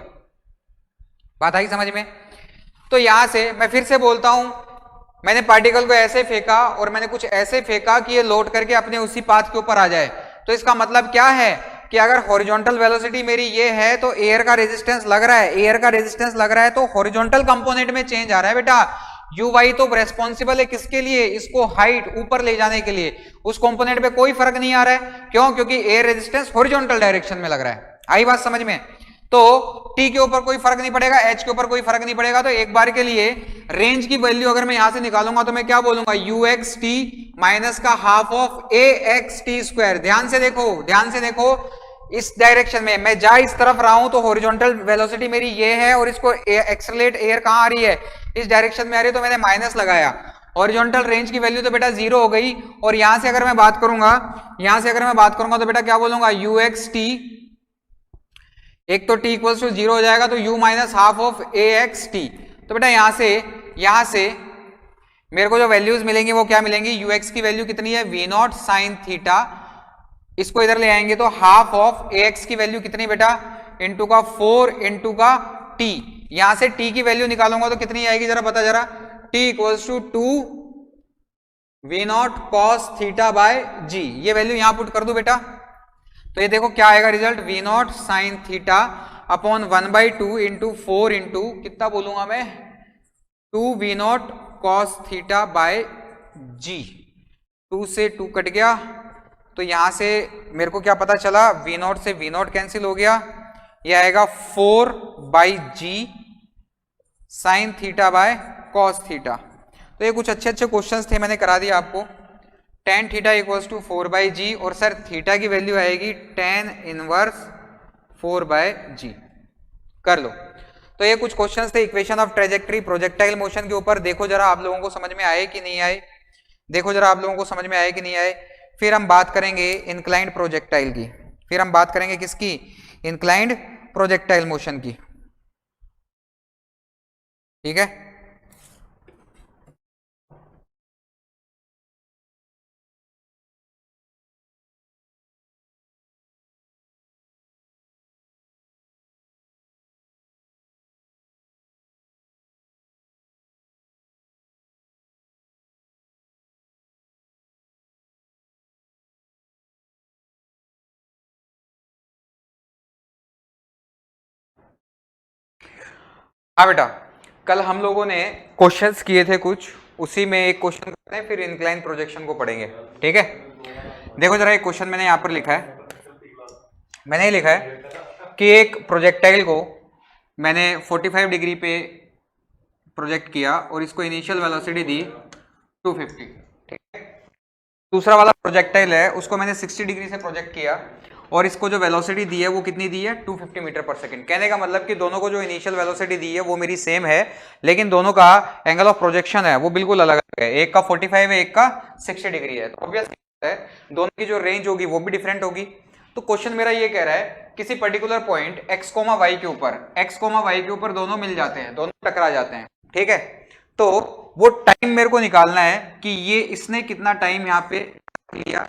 बात आई समझ में? तो यहां से मैं फिर से बोलता हूं, मैंने पार्टिकल को ऐसे फेंका और मैंने कुछ ऐसे फेंका कि ये लोड करके अपने उसी पाथ के ऊपर आ जाए। तो इसका मतलब क्या है कि अगर हॉरिजॉन्टल वेलोसिटी मेरी ये है तो एयर का रेजिस्टेंस लग रहा है, एयर का रेजिस्टेंस लग रहा है तो हॉरिजॉन्टल कंपोनेंट में चेंज आ रहा है बेटा। यू वाई तो रेस्पॉन्सिबल है किसके लिए? इसको हाइट ऊपर ले जाने के लिए। उस कंपोनेंट पे कोई फर्क नहीं आ रहा है। क्यों? क्योंकि एयर रेजिस्टेंस हॉरिजॉन्टल डायरेक्शन में लग रहा है। आई बात समझ में? तो T के ऊपर कोई फर्क नहीं पड़ेगा, H के ऊपर कोई फर्क नहीं पड़ेगा। तो एक बार के लिए रेंज की वैल्यू अगर मैं यहां से निकालूंगा तो मैं क्या बोलूंगा? UXT माइनस का हाफ ऑफ AXT स्क्वायर। ध्यान से देखो, ध्यान से देखो, इस डायरेक्शन में मैं जा इस तरफ रहा हूं तो हॉरिजॉन्टल वेलोसिटी मेरी ये है और इसको एक्सेलरेट एयर कहां आ रही है? इस डायरेक्शन में आ रही है, तो मैंने माइनस लगाया। हॉरिजॉन्टल रेंज की वैल्यू तो बेटा 0 हो गई। और यहां से अगर मैं बात करूंगा, यहां से अगर मैं बात करूंगा तो बेटा क्या बोलूंगा? UXT, एक तो t इक्वल्स टू 0 हो जाएगा तो u minus half of AXT। तो बेटा यहां से मेरे को जो वैल्यूज मिलेंगी वो क्या मिलेंगी? ux की वैल्यू कितनी है? v naught sine theta. इसको इधर ले आएंगे तो हाफ ऑफ ax की वैल्यू कितनी बेटा? इंटू का 4 इंटू का t। यहां से t की वैल्यू निकालूंगा तो कितनी आएगी जरा बता जरा? t equals to 2 v naught cos theta by g। ये वैल्यू यहां पुट कर दू बेटा, तो ये देखो क्या आएगा result? v naught sine theta upon 1/2 into 4 into कितना बोलूंगा मैं? 2 v naught cos theta by g। 2 से 2 कट गया तो यहां से मेरे को क्या पता चला? v नॉट से v नॉट कैंसिल हो गया, ये आएगा 4/g sine theta by cos theta. तो ये कुछ अच्छे अच्छे क्वेश्चंस थे, मैंने करा दिया आपको। tan theta equals to 4/g और सर थीटा की वैल्यू आएगी tan इनवर्स 4/g। कर लो। तो ये कुछ क्वेश्चंस थे equation of trajectory projectile motion के ऊपर। देखो जरा आप लोगों को समझ में आए कि नहीं आए, देखो जरा आप लोगों को समझ में आए कि नहीं आए। फिर हम बात करेंगे इंक्लाइंड प्रोजेक्टाइल की, फिर हम बात करेंगे किसकी? इंक्लाइंड प्रोजेक्टाइल मोशन की। ठीक है, हाँ बेटा, कल हम लोगों ने क्वेश्चंस किए थे कुछ, उसी में एक क्वेश्चन करते हैं फिर इंक्लाइन प्रोजेक्शन को पढ़ेंगे। ठीक है, देखो जरा एक क्वेश्चन मैंने यहाँ पर लिखा है, मैंने लिखा है कि एक प्रोजेक्टाइल को मैंने 45 डिग्री पे प्रोजेक्ट किया और इसको इनिशियल वेलोसिटी दी 250। ठीक है, दूसरा वाला प्रोजेक्टाइल है उसको मैंने 60 डिग्री से प्रोजेक्ट किया और इसको जो वेलोसिटी दी है वो कितनी दी है? 250 मीटर पर सेकंड। कहने का मतलब कि दोनों को जो इनिशियल वेलोसिटी दी है वो मेरी सेम है, लेकिन दोनों का एंगल ऑफ प्रोजेक्शन है वो बिल्कुल अलग है। एक का 45 है, एक का 60 डिग्री है, तो ऑब्वियस है दोनों की जो रेंज होगी वो भी डिफरेंट होगी। तो क्वेश्चन मेरा ये कह रहा है किसी पर्टिकुलर पॉइंट x, y के ऊपर, x, y के ऊपर दोनों मिल जाते हैं, दोनों टकरा जाते हैं। ठीक है, तो वो टाइम मेरे को निकालना है कि ये इसने कितना टाइम यहाँ पे लिया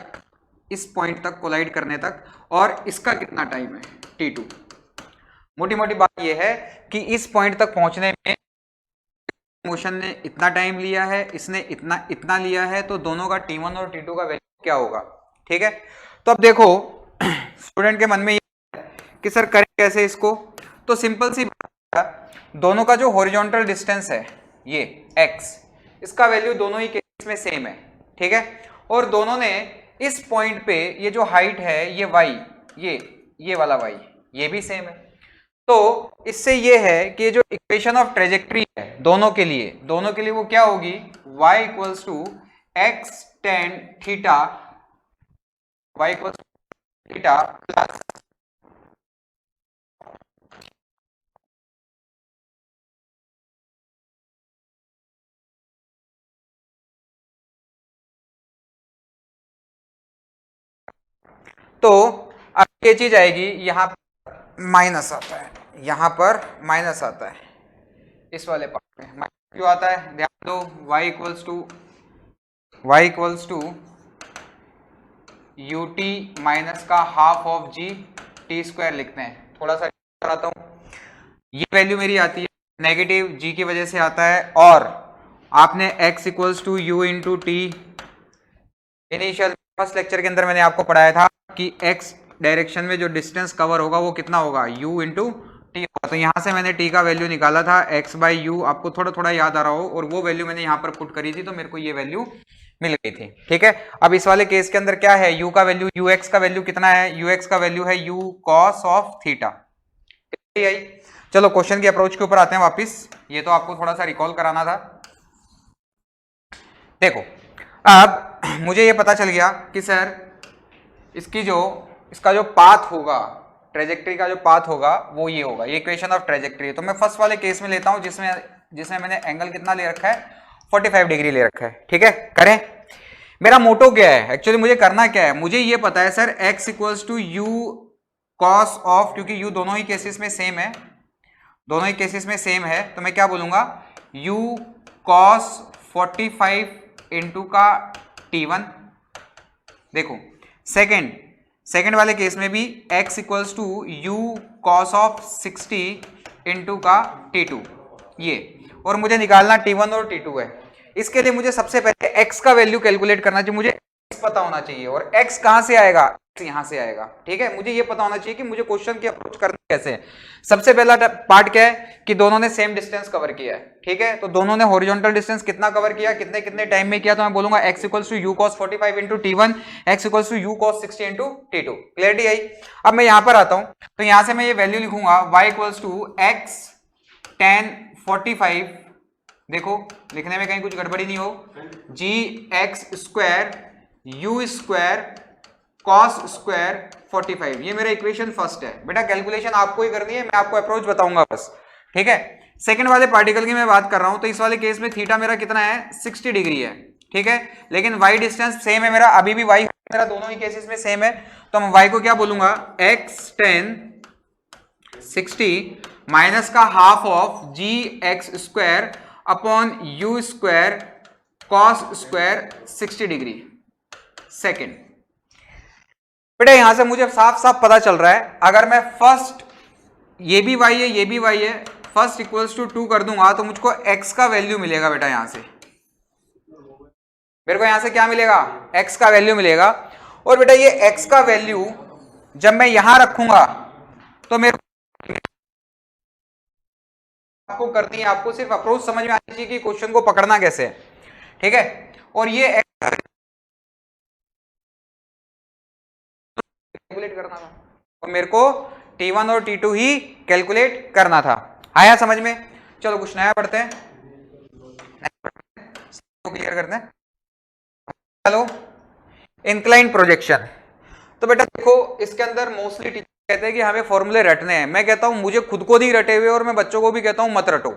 इस पॉइंट तक कोलाइड करने तक और इसका कितना टाइम है t2। मोटी मोटी बात ये है कि इस पॉइंट तक पहुंचने में मोशन ने इतना टाइम लिया है, इसने इतना लिया है, तो दोनों का t1 और t2 का वैल्यू क्या होगा? ठीक है, तो अब देखो स्टूडेंट के मन में ये है कि सर करें कैसे इसको? तो सिंपल सी बात, दोनों का जो हॉरिजॉन्टल डिस्टेंस है ये x, इसका वैल्यू दोनों ही केस में सेम है। ठीक है, और दोनों ने इस पॉइंट पे ये जो हाइट है ये y, ये वाला y ये भी सेम है। तो इससे ये है कि जो इक्वेशन ऑफ ट्रेजेक्ट्री है दोनों के लिए वो क्या होगी? y equals to x tan theta, y equals to theta plus तो अब ये चीज आएगी, यहां पर माइनस आता है, यहां पर माइनस आता है, इस वाले पार्ट में माइनस क्यों आता है, ध्यान दो, y equals to ut minus का half of g t square लिखते हैं। थोड़ा सा कराता हूं, ये वैल्यू मेरी आती है नेगेटिव g की वजह से आता है, और आपने x equals to u into t, initial first lecture के अंदर मैंने आपको पढ़ाया था कि x डायरेक्शन में जो डिस्टेंस कवर होगा वो कितना होगा, u इंटू टी होगा। तो यहां से मैंने t का वैल्यू निकाला था x बाई यू, आपको थोड़ा थोड़ा याद आ रहा हो, और वो वैल्यू मैंने यहाँ पर पुट करी थी, तो मेरे को ये वैल्यू मिल गई थी। ठीक है, अब इस वाले केस के अंदर क्या है, u का वैल्यू, ux का वैल्यू कितना है, ux का वैल्यू है u cos ऑफ थीटा। चलो क्वेश्चन की अप्रोच के ऊपर आते हैं वापिस, ये तो आपको थोड़ा सा रिकॉल कराना था। देखो अब मुझे ये पता चल गया कि सर इसका जो पाथ होगा, ट्रेजेक्ट्री का जो पाथ होगा वो ये होगा, ये इक्वेशन ऑफ ट्रेजेक्ट्री है। तो मैं फर्स्ट वाले केस में लेता हूं जिसमें मैंने एंगल कितना ले रखा है, 45 डिग्री ले रखा है। ठीक है, करें। मेरा मोटो क्या है, एक्चुअली मुझे करना क्या है, मुझे ये पता है sir x equals to u cos of, क्योंकि u दोनों ही केसेस में सेम है, दोनों ही केसेस में सेम है, तो मैं क्या बोलूंगा, u cos 45 इंटू का t1। देखो सेकेंड वाले केस में भी x equals to u cos of 60 into का t2, ये, और मुझे निकालना t1 और t2 है। इसके लिए मुझे सबसे पहले x का वैल्यू कैलकुलेट करना चाहिए, मुझे x पता होना चाहिए, और x कहां से आएगा, यहां से आएगा। ठीक है, मुझे ये पता होना चाहिए कि मुझे क्वेश्चन की अप्रोच करना कैसे है। सबसे पहला पार्ट क्या है कि दोनों ने सेम डिस्टेंस कवर किया है। ठीक है, तो दोनों ने हॉरिजॉन्टल डिस्टेंस कितना कवर किया, कितने कितने टाइम में किया, तो मैं बोलूंगा x equals to u cos 45 into t1, x equals to u cos 60 into t2। Clarity आई। अब मैं यहां पर आता हूं, तो यहां से मैं ये वैल्यू लिखूंगा y equals to x tan 45, देखो लिखने में कहीं कुछ गड़बड़ी नहीं हो, g x square u square cos square 45, ये मेरा इक्वेशन फर्स्ट है। बेटा कैलकुलेशन आपको ही करनी है, मैं आपको अप्रोच बताऊंगा बस। ठीक है, सेकंड वाले पार्टिकल की मैं बात कर रहा हूं, तो इस वाले केस में थीटा मेरा कितना है, 60 डिग्री है। ठीक है, लेकिन वाई डिस्टेंस सेम है मेरा, अभी भी वाई मेरा दोनों ही केसेस में सेम है, तो मैं वाई को क्या बोलूंगा, एक्स टेन 60 माइनस का half of g x square upon u square cos square 60 degree. Second बेटा यहां से मुझे साफ साफ पता चल रहा है, अगर मैं फर्स्ट, ये भी y है ये भी y है, फर्स्ट इक्वल्स टू 2 कर दूंगा तो मुझको x का वैल्यू मिलेगा। बेटा यहां से मेरे को यहां से क्या मिलेगा, x का वैल्यू मिलेगा। और बेटा ये x का वैल्यू जब मैं यहां रखूंगा तो मेरे आपको करनी है, आपको सिर्फ अप्रोच समझ में आनी चाहिए कि क्वेश्चन को पकड़ना कैसे है। ठीक है, और ये कैलकुलेट करना था, और मेरे को T1 और T2 ही कैलकुलेट करना था। आया समझ में। चलो कुछ नया पढ़ते हैं, क्लियर करते हैं। चलो इंक्लाइन प्रोजेक्शन, तो बेटा देखो इसके अंदर मोस्टली टीचर कहते हैं कि हमें फॉर्मूले रटने हैं। मैं कहता हूं मुझे खुद को नहीं रटे हुए, और मैं बच्चों को भी कहता हूं मत रटो,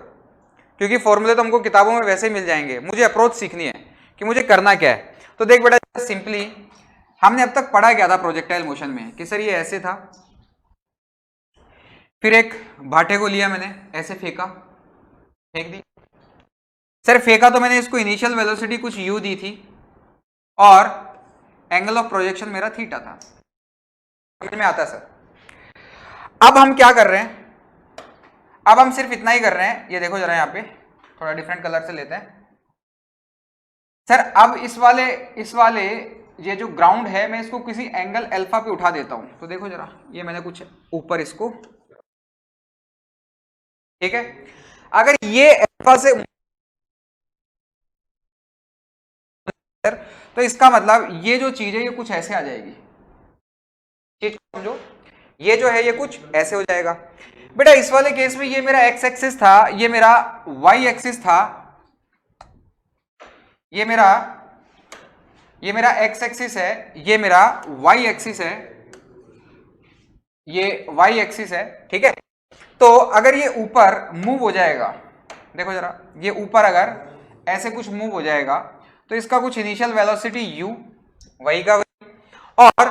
क्योंकि फॉर्मूले तो हमको किताबों में वैसे ही मिल जाएंगे। मुझे अप्रोच सीखनी है कि मुझे करना क्या है। तो देख बेटा सिंपली हमने अब तक पढ़ा क्या था प्रोजेक्टाइल मोशन में, कि सर ये ऐसे था, फिर एक भाटे को लिया मैंने, ऐसे फेंका, फेंक दी। सर फेंका तो मैंने इसको इनिशियल वेलोसिटी कुछ u दी थी, और एंगल ऑफ प्रोजेक्शन मेरा थीटा था। समझ में आता है सर। अब हम क्या कर रहे हैं, अब हम सिर्फ इतना ही कर रहे हैं, ये देखो जरा यहाँ पे थोड़ा डिफरेंट कलर से लेते हैं। सर अब इस वाले ये जो ग्राउंड है, मैं इसको किसी एंगल अल्फा पे उठा देता हूं। तो देखो जरा, ये मैंने कुछ ऊपर इसको, ठीक है, अगर ये अल्फा से, तो इसका मतलब ये जो चीज है ये कुछ ऐसे आ जाएगी। चीज समझो, ये जो है ये कुछ ऐसे हो जाएगा। बेटा इस वाले केस में ये मेरा एक्स एक्सिस था, ये मेरा वाई एक्सिस था, ये मेरा एक्स एक्सिस है, ये मेरा वाई एक्सिस है, ये वाई एक्सिस है। ठीक है, तो अगर ये ऊपर मूव हो जाएगा, देखो जरा, ये ऊपर अगर ऐसे कुछ मूव हो जाएगा तो इसका कुछ इनिशियल वेलोसिटी u, वही का वही, और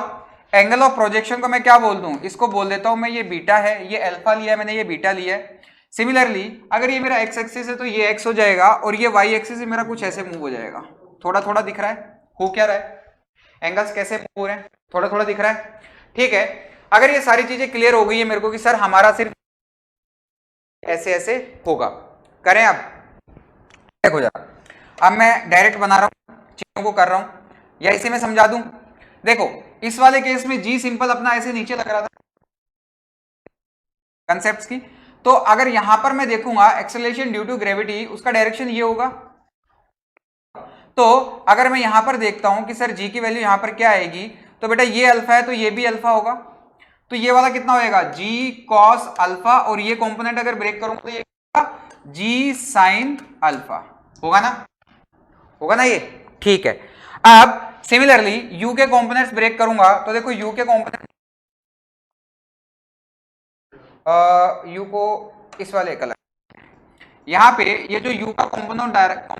एंगल ऑफ प्रोजेक्शन को मैं क्या बोल दूं, इसको बोल देता हूं मैं ये बीटा है, ये अल्फा लिया है मैंने, ये बीटा लिया है। सिमिलरली अगर ये मेरा एक्स एक्सिस है तो ये एक्स हो जाएगा, और ये वाई एक्सिस मेरा कुछ ऐसे मूव हो जाएगा। थोड़ा थोड़ा दिख रहा है हो क्या रहा है, एंगल्स कैसे मूव हो रहे हैं, थोड़ा थोड़ा दिख रहा है। ठीक है, अगर ये सारी चीजें क्लियर हो गई है मेरे को कि सर हमारा सिर्फ ऐसे ऐसे होगा, करें अब हो जा। अब मैं डायरेक्ट बना रहा हूं, चीजों को कर रहा हूं, या इसे मैं समझा दूं। देखो इस वाले केस में जी सिंपल अपना ऐसे नीचे लग रहा था कंसेप्ट्स की, तो अगर यहां पर मैं देखूंगा एक्सेलरेशन ड्यू टू ग्रेविटी, उसका डायरेक्शन ये होगा। तो अगर मैं यहां पर देखता हूं कि सर जी की वैल्यू यहां पर क्या आएगी, तो बेटा ये अल्फा है तो ये भी अल्फा होगा, तो ये वाला कितना होएगा जी कॉस अल्फा, और ये कंपोनेंट अगर ब्रेक करूंगा तो ये जी साइन अल्फा होगा ना, होगा ना ये। ठीक है, अब सिमिलरली यू के कंपोनेंट्स ब्रेक करूंगा तो देखो यू के कंपोनेंट, यू को इस वाले कलर, यहां पे ये जो यू का कंपोनेंट डायरेक्ट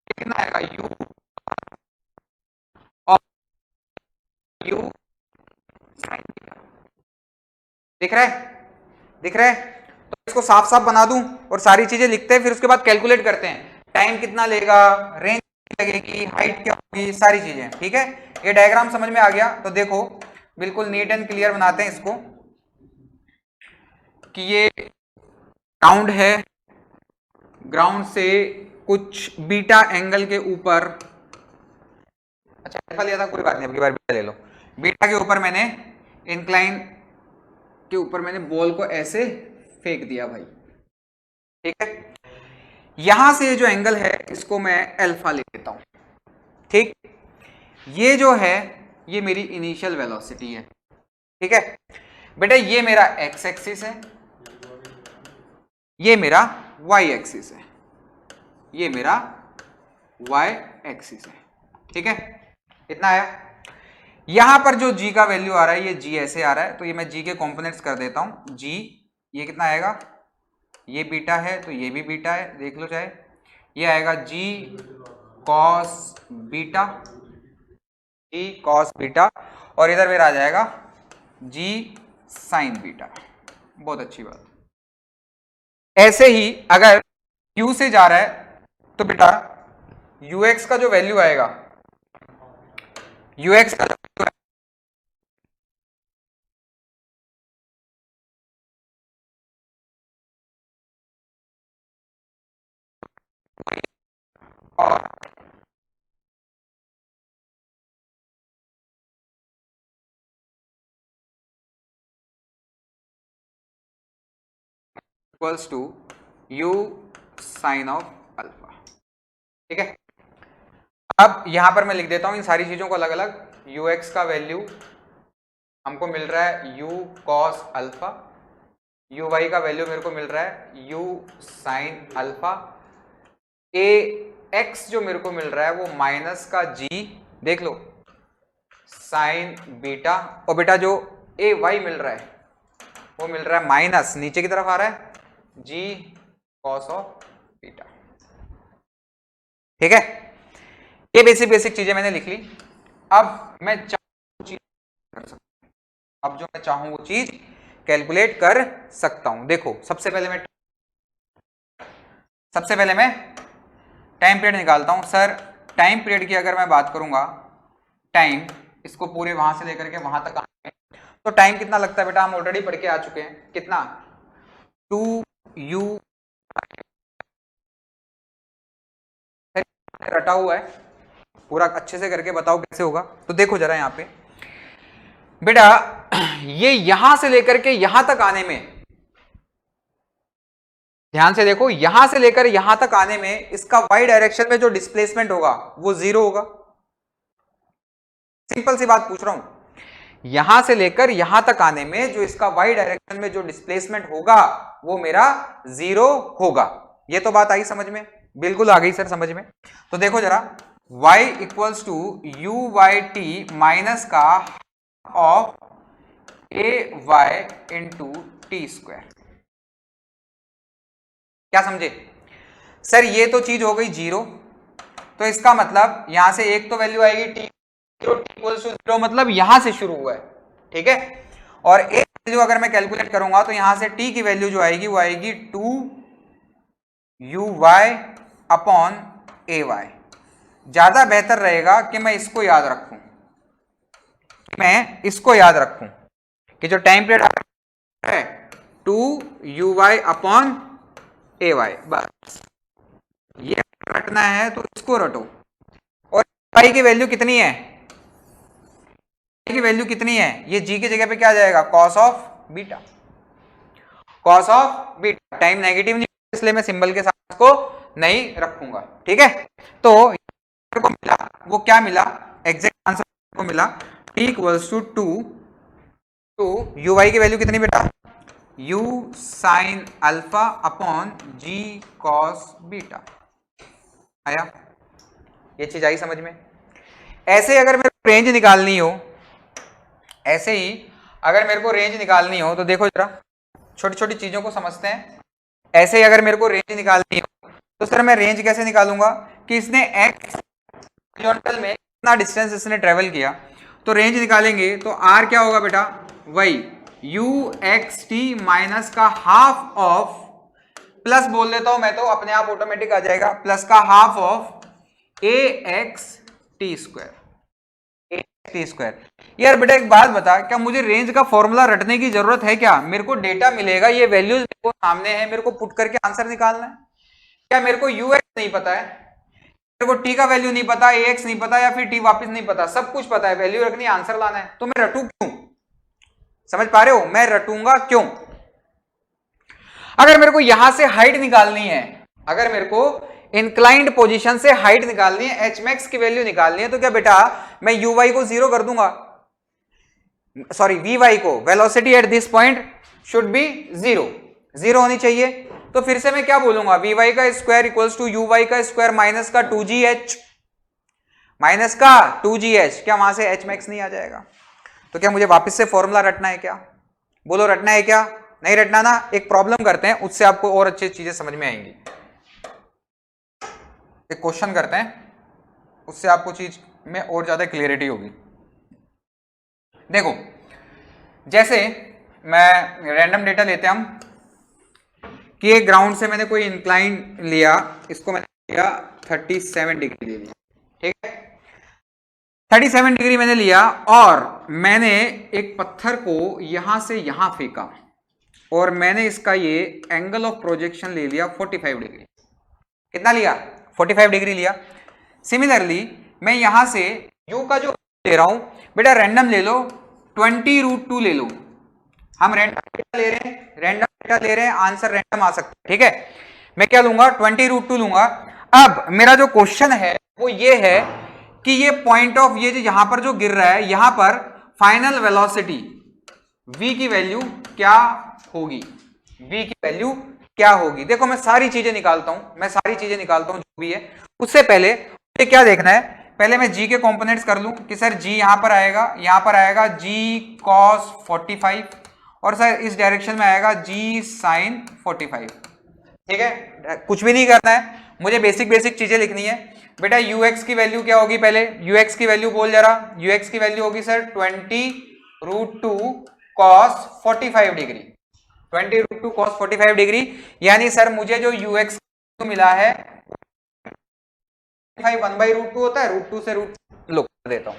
कितना आएगा, यू और यू साइन, दिख रहा है, दिख रहा है। तो इसको साफ साफ बना दूं और सारी चीजें लिखते हैं, फिर उसके बाद कैलकुलेट करते हैं टाइम कितना लेगा, रेंज लगेगी, हाइट क्या होगी, सारी चीजें। ठीक है, ये डायग्राम समझ में आ गया तो देखो बिल्कुल नीट एंड क्लियर बनाते हैं इसको, कि ये ग्राउंड है, ग्राउंड से कुछ बीटा एंगल के ऊपर, अच्छा अल्फा लिया था कोई बात नहीं, अब की बार बीटा ले लो, बीटा के ऊपर मैंने इंक्लाइन के ऊपर मैंने बॉल को ऐसे फेंक दिया भाई। ठीक है, यहां से जो एंगल है इसको मैं अल्फा ले लेता हूं। ठीक, ये जो है ये मेरी इनिशियल वेलोसिटी है। ठीक है बेटा, ये मेरा एक्स एक्सिस है, ये मेरा वाई एक्सिस है, ये मेरा वाई एक्सिस है। ठीक है, इतना आया। यहां पर जो g का वैल्यू आ रहा है ये g ऐसे आ रहा है, तो ये मैं g के कंपोनेंट्स कर देता हूं। g ये कितना आएगा, ये बीटा है तो ये भी बीटा है, देख लो चाहे, ये आएगा g cos beta, g cos beta, और इधर मेरा आ जाएगा g sin बीटा। बहुत अच्छी बात। ऐसे ही अगर q से जा रहा है तो बेटा ux का जो वैल्यू आएगा, ux का और equals to u sine of alpha. ठीक है, अब यहां पर मैं लिख देता हूं इन सारी चीजों को अलग अलग। ux का वैल्यू हमको मिल रहा है u cos अल्फा, uy का वैल्यू मेरे को मिल रहा है u साइन अल्फा, ax जो मेरे को मिल रहा है वो माइनस का g, देख लो, साइन बीटा, और बेटा जो ay मिल रहा है वो मिल रहा है माइनस, नीचे की तरफ आ रहा है g cos ऑफ बीटा। ठीक है, ये बेसिक चीजें मैंने लिख ली। अब मैं चीज कर सकता हूं, अब जो मैं चाहूं वो चीज कैलकुलेट कर सकता हूं। देखो सबसे पहले मैं टाइम पीरियड निकालता हूं। सर टाइम पीरियड की अगर मैं बात करूंगा, टाइम इसको पूरे वहां से लेकर के वहां तक आने में, तो टाइम कितना लगता है बेटा, हम ऑलरेडी पढ़ के आ चुके हैं, कितना 2u, रटा हुआ है पूरा, अच्छे से करके बताओ कैसे होगा। तो देखो जरा यहां पे बेटा, ये यहां से लेकर के यहां तक आने में, ध्यान से देखो, यहां से लेकर यहां तक आने में इसका वाई डायरेक्शन में जो डिस्प्लेसमेंट होगा वो 0 होगा। सिंपल सी बात पूछ रहा हूं, यहां से लेकर यहां तक आने में जो इसका वाई डायरेक्शन में जो डिस्प्लेसमेंट होगा वो मेरा 0 होगा। ये तो बात आई समझ में, बिल्कुल आ गई सर समझ में। तो देखो जरा, y equals to u y t minus का of a y into t square. क्या समझे सर, ये तो चीज हो गई 0, तो इसका मतलब यहां से एक तो वैल्यू आएगी t, 0 मतलब यहां से शुरू हुआ है, ठीक है। और एक वैल्यू अगर मैं कैलकुलेट करूंगा तो यहां से t की वैल्यू जो आएगी वो आएगी 2uy अपॉन ay। ज्यादा बेहतर रहेगा कि मैं इसको याद रखूं, कि जो टाइम पीरियड है 2uy अपॉन ay, बस ये रटना है तो इसको रटो। और y की वैल्यू कितनी है, ये g की जगह पे क्या आ जाएगा, cos of beta. Time negative नहीं इसलिए मैं सिंबल के साथ इसको नहीं रखूंगा, ठीक है। तो को मिला, वो क्या मिला, एग्जैक्ट आंसर को मिला t इक्वल्स टू 2 uy की वैल्यू कितनी बेटा, u sine alpha upon g cos beta. आया, ये चीज आई समझ में। ऐसे अगर मेरे को रेंज निकालनी हो, तो देखो जरा छोटी छोटी चीजों को समझते हैं। ऐसे ही अगर मेरे को रेंज निकालनी हो तो सर मैं रेंज कैसे निकालूंगा, कि इसने x हॉरिजॉन्टल में कितना डिस्टेंस इसने ट्रेवल किया, तो रेंज निकालेंगे तो r क्या होगा बेटा, वही uxt माइनस का हाफ ऑफ, प्लस बोल देता हूं मैं तो अपने आप ऑटोमेटिक आ जाएगा, प्लस का हाफ ऑफ axt स्क्वायर। यार बेटा एक बात बता, क्या मुझे रेंज का फॉर्मूला रटने की जरूरत है क्या, मेरे को डेटा मिलेगा, ये वैल्यूज मेरे को सामने है, मेरे को पुट करके आंसर निकालना है। क्या मेरे को ux नहीं पता है, मेरे को t का वैल्यू नहीं पता, ax नहीं पता, या फिर t वापस नहीं पता, सब कुछ पता है, वैल्यू रखनी, आंसर लाना है, तो मैं रटू क्यों, समझ पा रहे हो, मैं रटूंगा क्यों। अगर मेरे को यहां से हाइट निकालनी है, अगर मेरे को इंक्लाइंड पोजीशन से हाइट निकालनी है, एच मैक्स की वैल्यू निकालनी है, तो क्या बेटा मैं uy को 0 कर दूंगा, सॉरी vy को, velocity at this point should be 0 होनी चाहिए। तो फिर से मैं क्या बोलूंगा, vy का स्क्वायर इक्वल्स टू uy का स्क्वायर माइनस का 2gh, क्या वहां से h मैक्स नहीं आ जाएगा। तो क्या मुझे वापस से फॉर्मूला रटना है क्या, बोलो रटना है क्या, नहीं रटना ना। एक प्रॉब्लम करते हैं, उससे आपको और अच्छी चीजें समझ में आएंगी। एक क्वेश्चन करते हैं, उससे आपको चीज में और ज्यादा क्लियरिटी होगी। देखो जैसे मैं रैंडम डेटा लेते हैं हम, कि एक ग्राउंड से मैंने कोई इंक्लाइन लिया, इसको मैंने लिया 37 डिग्री ले लिया, ठीक है, 37 डिग्री मैंने लिया, और मैंने एक पत्थर को यहां से यहां फेंका, और मैंने इसका ये एंगल ऑफ प्रोजेक्शन ले लिया 45 डिग्री। कितना लिया, 45 डिग्री लिया। सिमिलरली मैं यहां से u का जो ले रहा हूं, बेटा रैंडम ले लो, 20√2 ले लो, हम रैंडम डेटा ले रहे हैं, आंसर रैंडम आ सकता है, ठीक है। मैं क्या लूंगा, 20√2 लूंगा। अब मेरा जो क्वेश्चन है वो ये है कि ये पॉइंट ऑफ, ये जो यहां पर जो गिर रहा है, यहां पर फाइनल वेलोसिटी v की वैल्यू क्या होगी, देखो मैं सारी चीजें निकालता हूं, जो भी है। उससे पहले मुझे क्या देखना है, पहले मैं g के कंपोनेंट्स कर लूं, कि सर g यहां पर आएगा g cos 45, और सर इस डायरेक्शन में आएगा g sin 45, ठीक है। कुछ भी नहीं करना है, मुझे बेसिक चीजें लिखनी है। बेटा ux की वैल्यू क्या होगी, पहले ux की वैल्यू बोल जरा, ux की वैल्यू होगी sir 20√2 cos 45 degree, 20√2 cos 45 degree, यानी सर मुझे जो ux मिला है 1/√2 होता है, √2 से रूट लो कर देता हूं,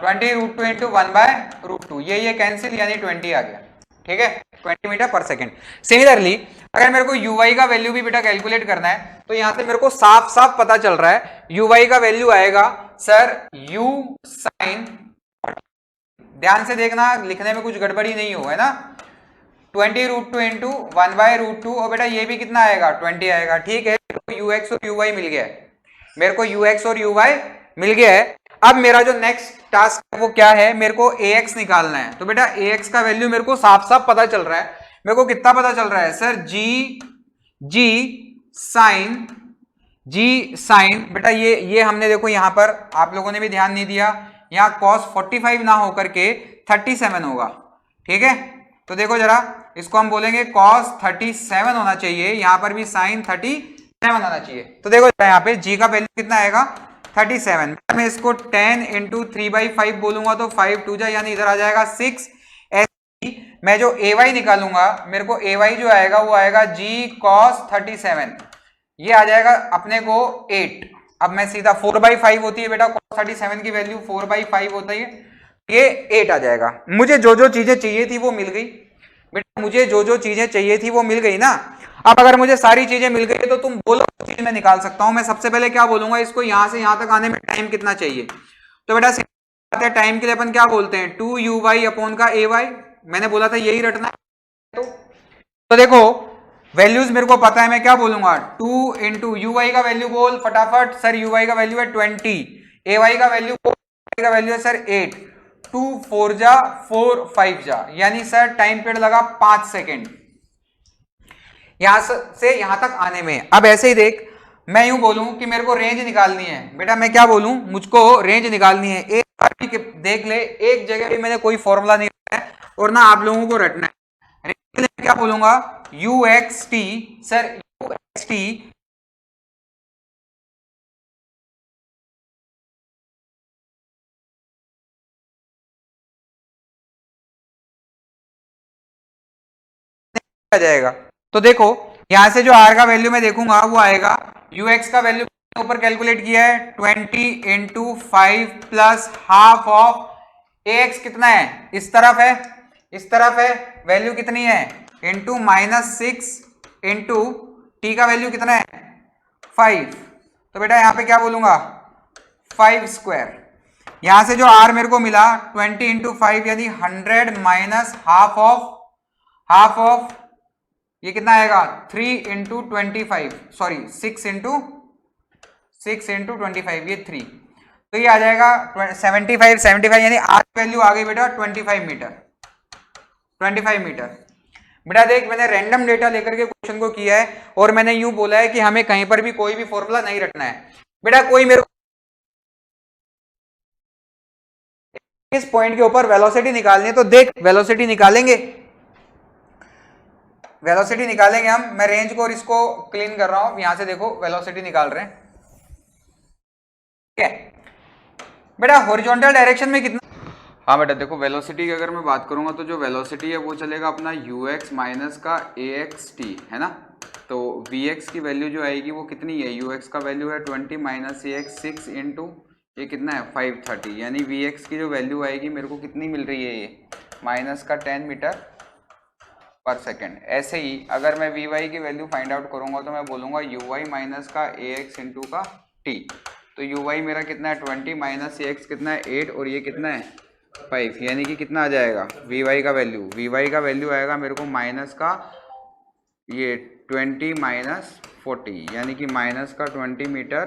20√2 इंटू 1/√2, ये कैंसिल, यानी 20 आ गया, ठीक है, 20 मीटर पर सेकेंड। सिमिलरली अगर मेरे को uy का वैल्यू भी बेटा कैलकुलेट करना है, तो यहां से मेरे को साफ पता चल रहा है uy का वैल्यू आएगा सर u sin, ध्यान से देखना लिखने में कुछ गड़बड़ी नहीं हो, है ना, 20√2 इंटू 1/√2, और बेटा ये भी कितना आएगा, 20 आएगा, ठीक है। ux और uy मिल गया है, मेरे को ux और uy मिल गया है। अब मेरा जो नेक्स्ट टास्क है वो क्या है, मेरे को ax निकालना है। तो बेटा ax का वैल्यू मेरे को साफ पता चल रहा है, मेरे को कितना पता चल रहा है सर, g साइन, बेटा ये हमने देखो यहां पर आप लोगों ने भी ध्यान नहीं दिया, यहां cos 45 ना होकर के 37 होगा, ठीक है। तो देखो जरा, इसको हम बोलेंगे cos 37 होना चाहिए, यहां पर भी sin 37 होना चाहिए। तो देखो यहाँ पे g का वैल्यू कितना आएगा, 37। मैं इसको 10 इंटू 3/5 बोलूंगा तो 5 2 जा, यानी इधर आ जाएगा 6। मैं जो ay निकालूंगा, मेरे को ay जो आएगा वो आएगा g cos 37, ये आ जाएगा अपने को 8। अब मैं सीधा 4/5 होती है बेटा cos 37 की वैल्यू 4/5 होता है, ये 8 आ जाएगा। मुझे जो जो चीजें चाहिए थी वो मिल गई बेटा, मुझे जो जो चीजें चाहिए थी वो मिल गई ना। अब अगर मुझे सारी चीजें मिल गई तो तुम बोलो चीज मैं निकाल सकता हूं। मैं सबसे पहले क्या बोलूंगा, इसको यहां से यहां तक आने में टाइम कितना चाहिए, तो बेटा टाइम के लिए अपन क्या बोलते हैं 2uy अपॉन का ay, मैंने बोला था यही रटना है। तो देखो वैल्यूज मेरे को पता है, मैं क्या बोलूंगा 2 इंटू यूवाई का वैल्यू बोल फटाफट सर, यूवाई का वैल्यू है 20, ay का वैल्यू है सर 8, 2 4 जा 4 5 जा, यानी सर टाइम पीरियड लगा 5 सेकेंड यहां से यहां तक आने में। अब ऐसे ही देख, मैं यूं बोलूं कि मेरे को रेंज निकालनी है बेटा, मैं क्या बोलूं मुझको रेंज निकालनी है। एक बार भी देख ले, एक जगह भी मैंने कोई फॉर्मूला नहीं रखा है और ना आप लोगों को रटना है। रेंज के लिए क्या बोलूंगा uxt, सर uxt आ जाएगा। तो देखो यहां से जो r का वैल्यू मैं देखूंगा वो आएगा, ux का वैल्यू ऊपर कैलकुलेट किया है 20 into 5 plus half of ax कितना है, इस तरफ है, इस तरफ है, वैल्यू कितनी है इंटू -6 इंटू t का वैल्यू कितना है 5। तो बेटा यहां पे क्या बोलूंगा 5 स्क्वायर। यहां से जो r मेरे को मिला 20 इंटू 5 यानी 100 माइनस हाफ ऑफ ये कितना आएगा 3 इंटू 25, सॉरी 6 इंटू 25, ये 3, तो ये आ जाएगा 75 यानी आर वैल्यू आ गई बेटा 25 मीटर। 25 मीटर बेटा देख, मैंने रैंडम डेटा लेकर के क्वेश्चन को किया है और मैंने यूं बोला है कि हमें कहीं पर भी कोई भी फॉर्मूला नहीं रखना है बेटा। कोई मेरे को इस पॉइंट के ऊपर वेलोसिटी निकालनी है तो देख वेलोसिटी निकालेंगे, वेलोसिटी निकालेंगे हम। मैं रेंज को और इसको क्लीन कर रहा हूं, यहां से देखो वेलोसिटी निकाल रहे हैं, ठीक है बेटा। हॉरिजॉन्टल डायरेक्शन में कितना, हाँ बेटा देखो वेलोसिटी की अगर मैं बात करूंगा तो जो वेलोसिटी है वो चलेगा अपना ux माइनस का axt है ना। तो vx की वैल्यू जो आएगी वो कितनी है, ux का वैल्यू है 20 माइनस ax 6 इंटू ये कितना है 530, यानी vx की जो वैल्यू आएगी मेरे को कितनी मिल रही है, ये माइनस का 10 मीटर पर सेकेंड। ऐसे ही अगर मैं vy की वैल्यू फाइंड आउट करूंगा तो मैं बोलूंगा uy माइनस का ax इंटू का t। तो uy मेरा कितना है 20 माइनस ax कितना है 8 और ये कितना है 5, यानी कि कितना आ जाएगा vy का वैल्यू, vy का वैल्यू आएगा मेरे को माइनस का ये 20 माइनस 40, यानी कि माइनस का 20 मीटर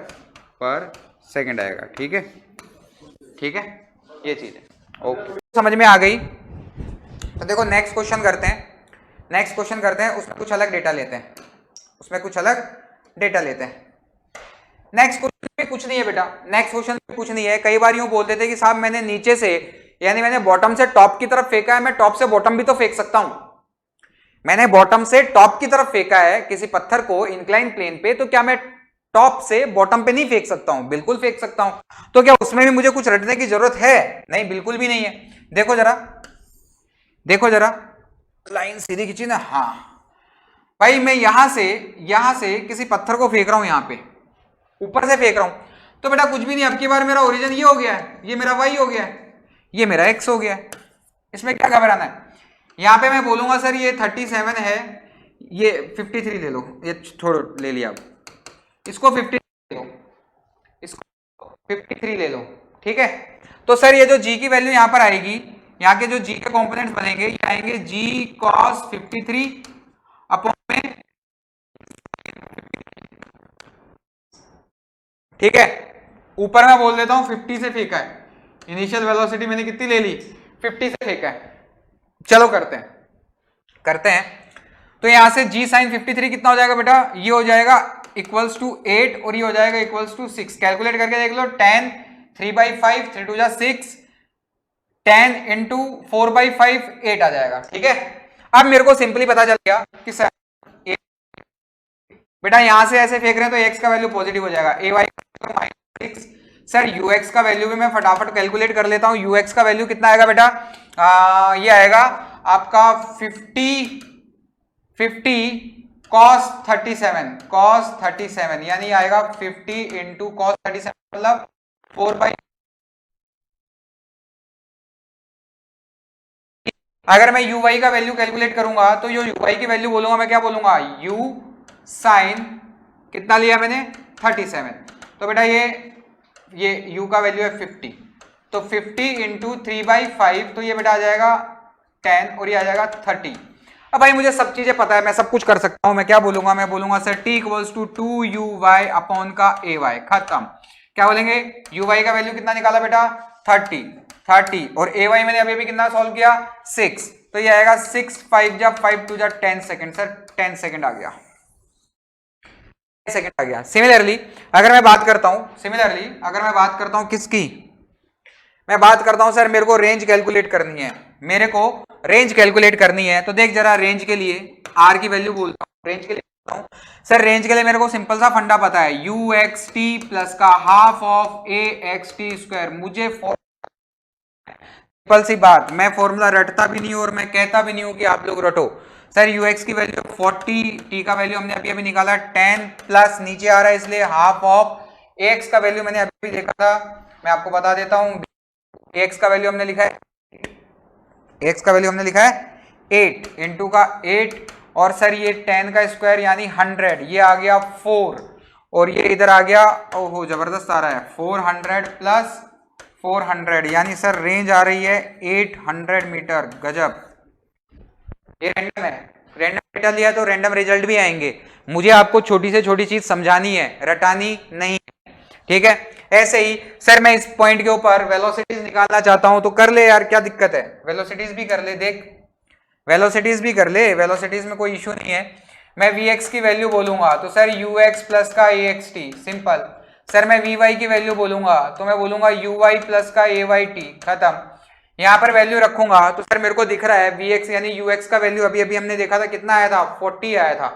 पर सेकेंड आएगा। ठीक है, ठीक है, ये चीज़ है ओके, समझ में आ गई। तो देखो नेक्स्ट क्वेश्चन करते हैं, नेक्स्ट क्वेश्चन करते हैं, उसमें कुछ अलग डेटा लेते हैं, उसमें कुछ अलग डेटा लेते हैं। नेक्स्ट क्वेश्चन में कुछ नहीं है बेटा, नेक्स्ट क्वेश्चन में कुछ नहीं है। कई बार यूं बोलते थे कि साहब मैंने नीचे से यानी मैंने बॉटम से टॉप की तरफ फेंका है, मैं टॉप से बॉटम भी तो फेंक सकता हूं। मैंने बॉटम से टॉप की तरफ फेंका है किसी पत्थर को इंक्लाइन प्लेन पे, तो क्या मैं टॉप से बॉटम पे नहीं फेंक सकता हूं? बिल्कुल फेंक सकता हूं। तो क्या उसमें भी मुझे कुछ रटने की जरूरत है? नहीं, बिल्कुल भी नहीं है। देखो जरा, देखो जरा, लाइन सीधी खींची ना, हाँ भाई मैं यहां से किसी पत्थर को फेंक रहा हूं, यहां पे ऊपर से फेंक रहा हूं, तो बेटा कुछ भी नहीं, अब की बार मेरा ओरिजिन ये हो गया है, ये मेरा वाई हो गया है, ये मेरा एक्स हो गया है, इसमें क्या घबराना है। यहां पे मैं बोलूंगा सर ये 37 है, ये 53 ले लो, ये छोड़ो ले लिया, अब इसको 53 ले लो, इसको 53 ले लो, ठीक है। तो सर ये जो जी की वैल्यू यहां पर आएगी, यहाँ के जो जी के कंपोनेंट्स बनेंगे ये आएंगे जी कॉस 53 अपॉन में, ठीक है। ऊपर मैं बोल देता हूं 50 से फेंका है, इनिशियल वेलोसिटी मैंने कितनी ले ली 50 से फेंका है। चलो करते हैं, करते हैं। तो यहां से जी साइन 53 कितना हो जाएगा बेटा, ये हो जाएगा इक्वल्स टू 8 और ये हो जाएगा इक्वल्स टू 6। कैलकुलेट करके देख लो, 10 3/5 3 2 6, 10 इंटू 4/5 8 आ जाएगा, ठीक है। अब मेरे को सिंपली पता चल गया कि सर बेटा यहां से ऐसे फेंक रहे हैं तो एक्स का वैल्यू पॉजिटिव हो जाएगा, ए वाई -6 सर यूएक्स का वैल्यू भी मैं फटाफट कैलकुलेट कर लेता हूं। यूएक्स का वैल्यू कितना आएगा बेटा, ये आएगा आपका 50 cos 37 यानी आएगा 50 इंटू cos 37 मतलब 4 अगर मैं यू वाई का वैल्यू कैलकुलेट करूंगा तो जो यू वाई की वैल्यू बोलूंगा मैं क्या बोलूंगा, u साइन कितना लिया मैंने 37। तो बेटा ये u का वैल्यू है 50, तो 50 इंटू 3/5 तो ये बेटा आ जाएगा 10 और ये आ जाएगा 30। अब भाई मुझे सब चीजें पता है, मैं सब कुछ कर सकता हूं। मैं क्या बोलूंगा, मैं बोलूंगा sir t equals to 2uy upon का ay, खत्म। क्या बोलेंगे, uy का वैल्यू कितना निकाला बेटा 30 और ay मैंने अभी कितना सॉल्व किया 6, तो ये आएगा 6 5 जा 5 2 जा 10 सेकंड। सर 10 सेकंड आ गया, 10 सेकंड आ गया। सिमिलरली अगर मैं बात करता हूं किसकी, मैं बात करता हूं सर मेरे को रेंज कैलकुलेट करनी है, तो देख जरा रेंज के लिए r की वैल्यू बोलता हूं, रेंज के लिए बोलता हूं सर, रेंज के लिए मेरे को सिंपल सा फंडा पता है, uxt प्लस का हाफ ऑफ axt स्क्वायर। मुझे सिंपल सी बात, मैं फॉर्मूला रटता भी नहीं और मैं कहता भी नहीं हूं कि आप लोग रटो। सर ux की वैल्यू 40, t का वैल्यू हमने अभी निकाला 10 प्लस नीचे आ रहा है इसलिए हाफ ऑफ ax का वैल्यू मैंने अभी देखा था, मैं आपको बता देता हूं। ax का वैल्यू हमने लिखा है 8 इंटू का 8 और सर ये 10 का स्क्वायर यानी 100, ये आ गया 4 और ये इधर आ गया, ओहो जबरदस्त आ रहा है 400 प्लस 400 यानी सर रेंज आ रही है 800 मीटर। गजब, ये रैंडम है, रैंडम डेटा लिया तो रैंडम रिजल्ट भी आएंगे। मुझे आपको छोटी से छोटी चीज समझानी है, रटानी नहीं है, ठीक है। ऐसे ही सर मैं इस पॉइंट के ऊपर वेलोसिटीज निकालना चाहता हूं तो कर ले यार, क्या दिक्कत है, वेलोसिटीज भी कर ले, देख वेलोसिटीज भी कर ले, वेलोसिटीज में कोई इश्यू नहीं है। मैं vx की वैल्यू बोलूंगा तो सर ux प्लस का axt, सिंपल। सर मैं vy की वैल्यू बोलूंगा तो मैं बोलूंगा uy प्लस का ayt, खत्म। यहां पर वैल्यू रखूंगा तो सर मेरे को दिख रहा है vx यानी ux का वैल्यू अभी हमने देखा था कितना आया था 40 आया था,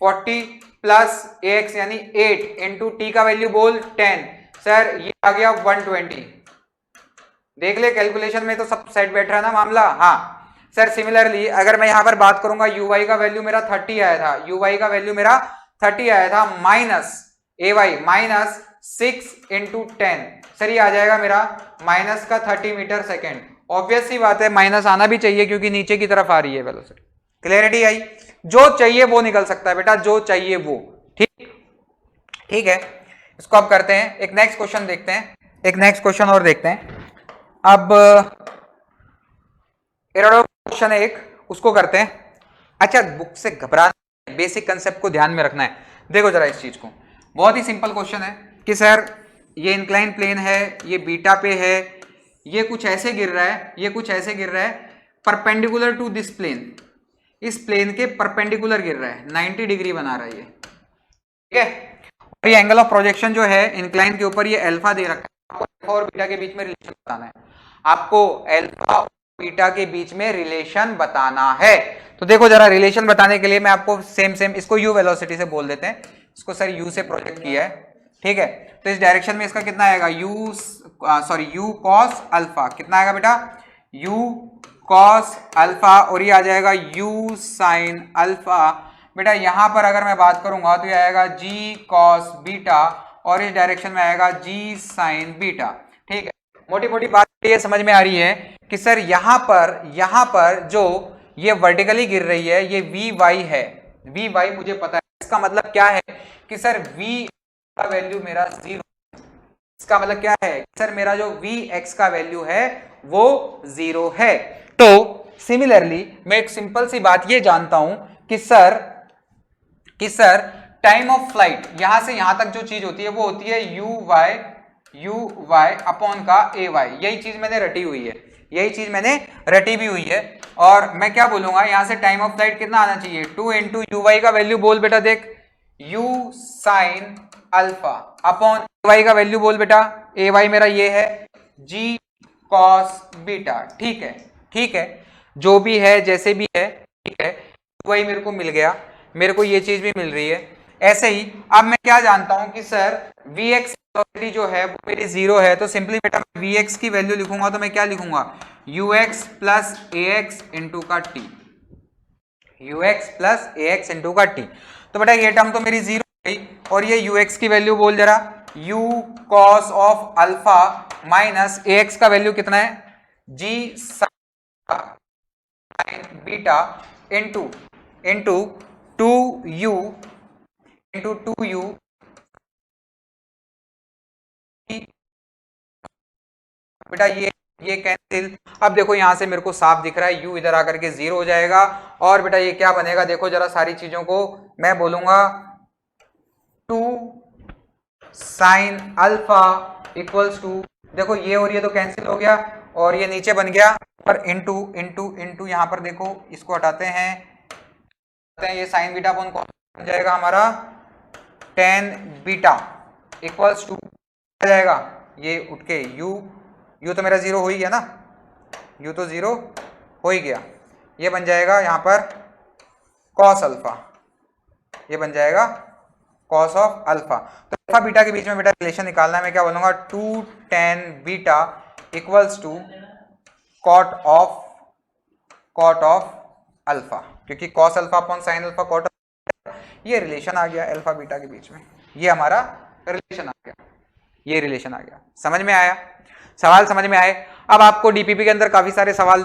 40 प्लस ax यानी 8 इंटू t का वैल्यू बोल 10, सर ये आ गया 120। देख ले कैलकुलेशन में तो सब सेट बैठ रहा है ना मामला। हाँ सर सिमिलरली अगर मैं यहां पर बात करूंगा uy का वैल्यू मेरा 30 आया था, uy का वैल्यू मेरा 30 आया था minus ay minus 6 into 10, sir ये आ जाएगा मेरा माइनस का 30 मीटर सेकेंड। ऑब्वियस सी बात है माइनस आना भी चाहिए क्योंकि नीचे की तरफ आ रही है वेलोसिटी। क्लियरिटी आई, जो चाहिए वो निकल सकता है बेटा, जो चाहिए वो, ठीक है। इसको अब करते हैं, एक नेक्स्ट क्वेश्चन देखते हैं, एक नेक्स्ट क्वेश्चन और देखते हैं। अब क्वेश्चन एक उसको करते हैं। अच्छा बुक से घबराना, बेसिक कंसेप्ट को ध्यान में रखना है। देखो जरा इस चीज को, बहुत ही सिंपल क्वेश्चन है कि सर ये इंक्लाइन प्लेन है, ये बीटा पे है, ये कुछ ऐसे गिर रहा है, ये कुछ ऐसे गिर रहा है, परपेंडिकुलर टू दिस प्लेन, इस प्लेन के परपेंडिकुलर गिर रहा है, 90 डिग्री बना रहा है ये, ठीक है। और ये एंगल ऑफ प्रोजेक्शन जो है इंक्लाइन के ऊपर ये अल्फा दे रखा है, आपको अल्फा और बीटा के बीच में रिलेशन बताना है, आपको अल्फा और बीटा के बीच में रिलेशन बताना है। तो देखो जरा रिलेशन बताने के लिए मैं आपको सेम इसको u वेलोसिटी से बोल देते हैं, इसको सर u से प्रोजेक्ट किया है, ठीक है। तो इस डायरेक्शन में इसका कितना आएगा u cos अल्फा, कितना आएगा बेटा u cos अल्फा और ये आ जाएगा u sin अल्फा। बेटा यहां पर अगर मैं बात करूंगा तो ये आएगा g cos बीटा और इस डायरेक्शन में आएगा g sin बीटा, ठीक है। मोटी मोटी बात ये समझ में आ रही है कि सर यहां पर जो ये वर्टिकली गिर रही है ये vy है, vy मुझे पता है, इसका मतलब क्या है कि सर v का वैल्यू मेरा 0, इसका मतलब क्या है सर मेरा जो vx का वैल्यू है वो 0 है। तो सिमिलरली मैं एक सिंपल सी बात ये जानता हूं कि सर टाइम ऑफ फ्लाइट यहां से यहां तक जो चीज होती है वो होती है uy अपॉन का ay, यही चीज मैंने रटी हुई है, यही चीज मैंने रटी भी हुई है। और मैं क्या बोलूंगा यहां से टाइम ऑफ फ्लाइट कितना आना चाहिए 2 इंटू uy का वैल्यू बोल बेटा, देख u sin alpha upon ay का वैल्यू बोल बेटा, ay मेरा ये है g cos बीटा, ठीक है जो भी है जैसे भी है, ठीक है। uy मेरे को मिल गया, मेरे को ये चीज भी मिल रही है, ऐसे ही अब मैं क्या जानता हूं कि सर Vx वेलोसिटी जो है वो मेरी 0 है, तो सिंपली बेटा मैं Vx की वैल्यू लिखूंगा तो मैं क्या लिखूंगा ux प्लस ax इंटू का t, ux plus ax into का t। तो बेटा ये टर्म तो मेरी 0 गई और ये ux की वैल्यू बोल जरा, u cos of alpha minus ax का वैल्यू कितना है g sin beta into into 2u into 2u बेटा ये कैंसिल। अब देखो यहां से मेरे को साफ दिख रहा है u इधर आकर के 0 हो जाएगा और बेटा ये क्या बनेगा, देखो जरा सारी चीजों को मैं बोलूंगा 2 साइन अल्फा इक्वल्स टू, देखो ये और ये तो कैंसिल हो गया और ये नीचे बन गया और इंटू इंटू इंटू यहां पर देखो इसको हटाते हैं, ये साइन बीटा अपॉन कॉस बन जाएगा हमारा टेन बीटा इक्वल्स टू आ जाएगा ये उठ के यू तो मेरा 0 हो ही गया ना, यू तो 0 हो ही गया, ये बन जाएगा यहां पर कॉस अल्फा, ये बन जाएगा कॉस ऑफ अल्फा। तो अल्फा बीटा के बीच में बेटा रिलेशन निकालना है, मैं क्या बोलूंगा 2 tan beta equals to cot of alpha, क्योंकि cos alpha upon sine alpha cot, ये रिलेशन आ गया अल्फा बीटा के बीच में, ये हमारा रिलेशन आ गया, ये रिलेशन आ गया। समझ में आया, सवाल समझ में आए। अब आपको डीपीपी के अंदर काफी सारे सवाल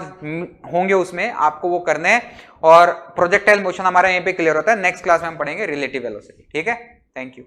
होंगे, उसमें आपको वो करने हैं और प्रोजेक्टाइल मोशन हमारा यहीं पे क्लियर होता है। नेक्स्ट क्लास में हम पढ़ेंगे रिलेटिव वेलोसिटी। ठीक है, थैंक यू।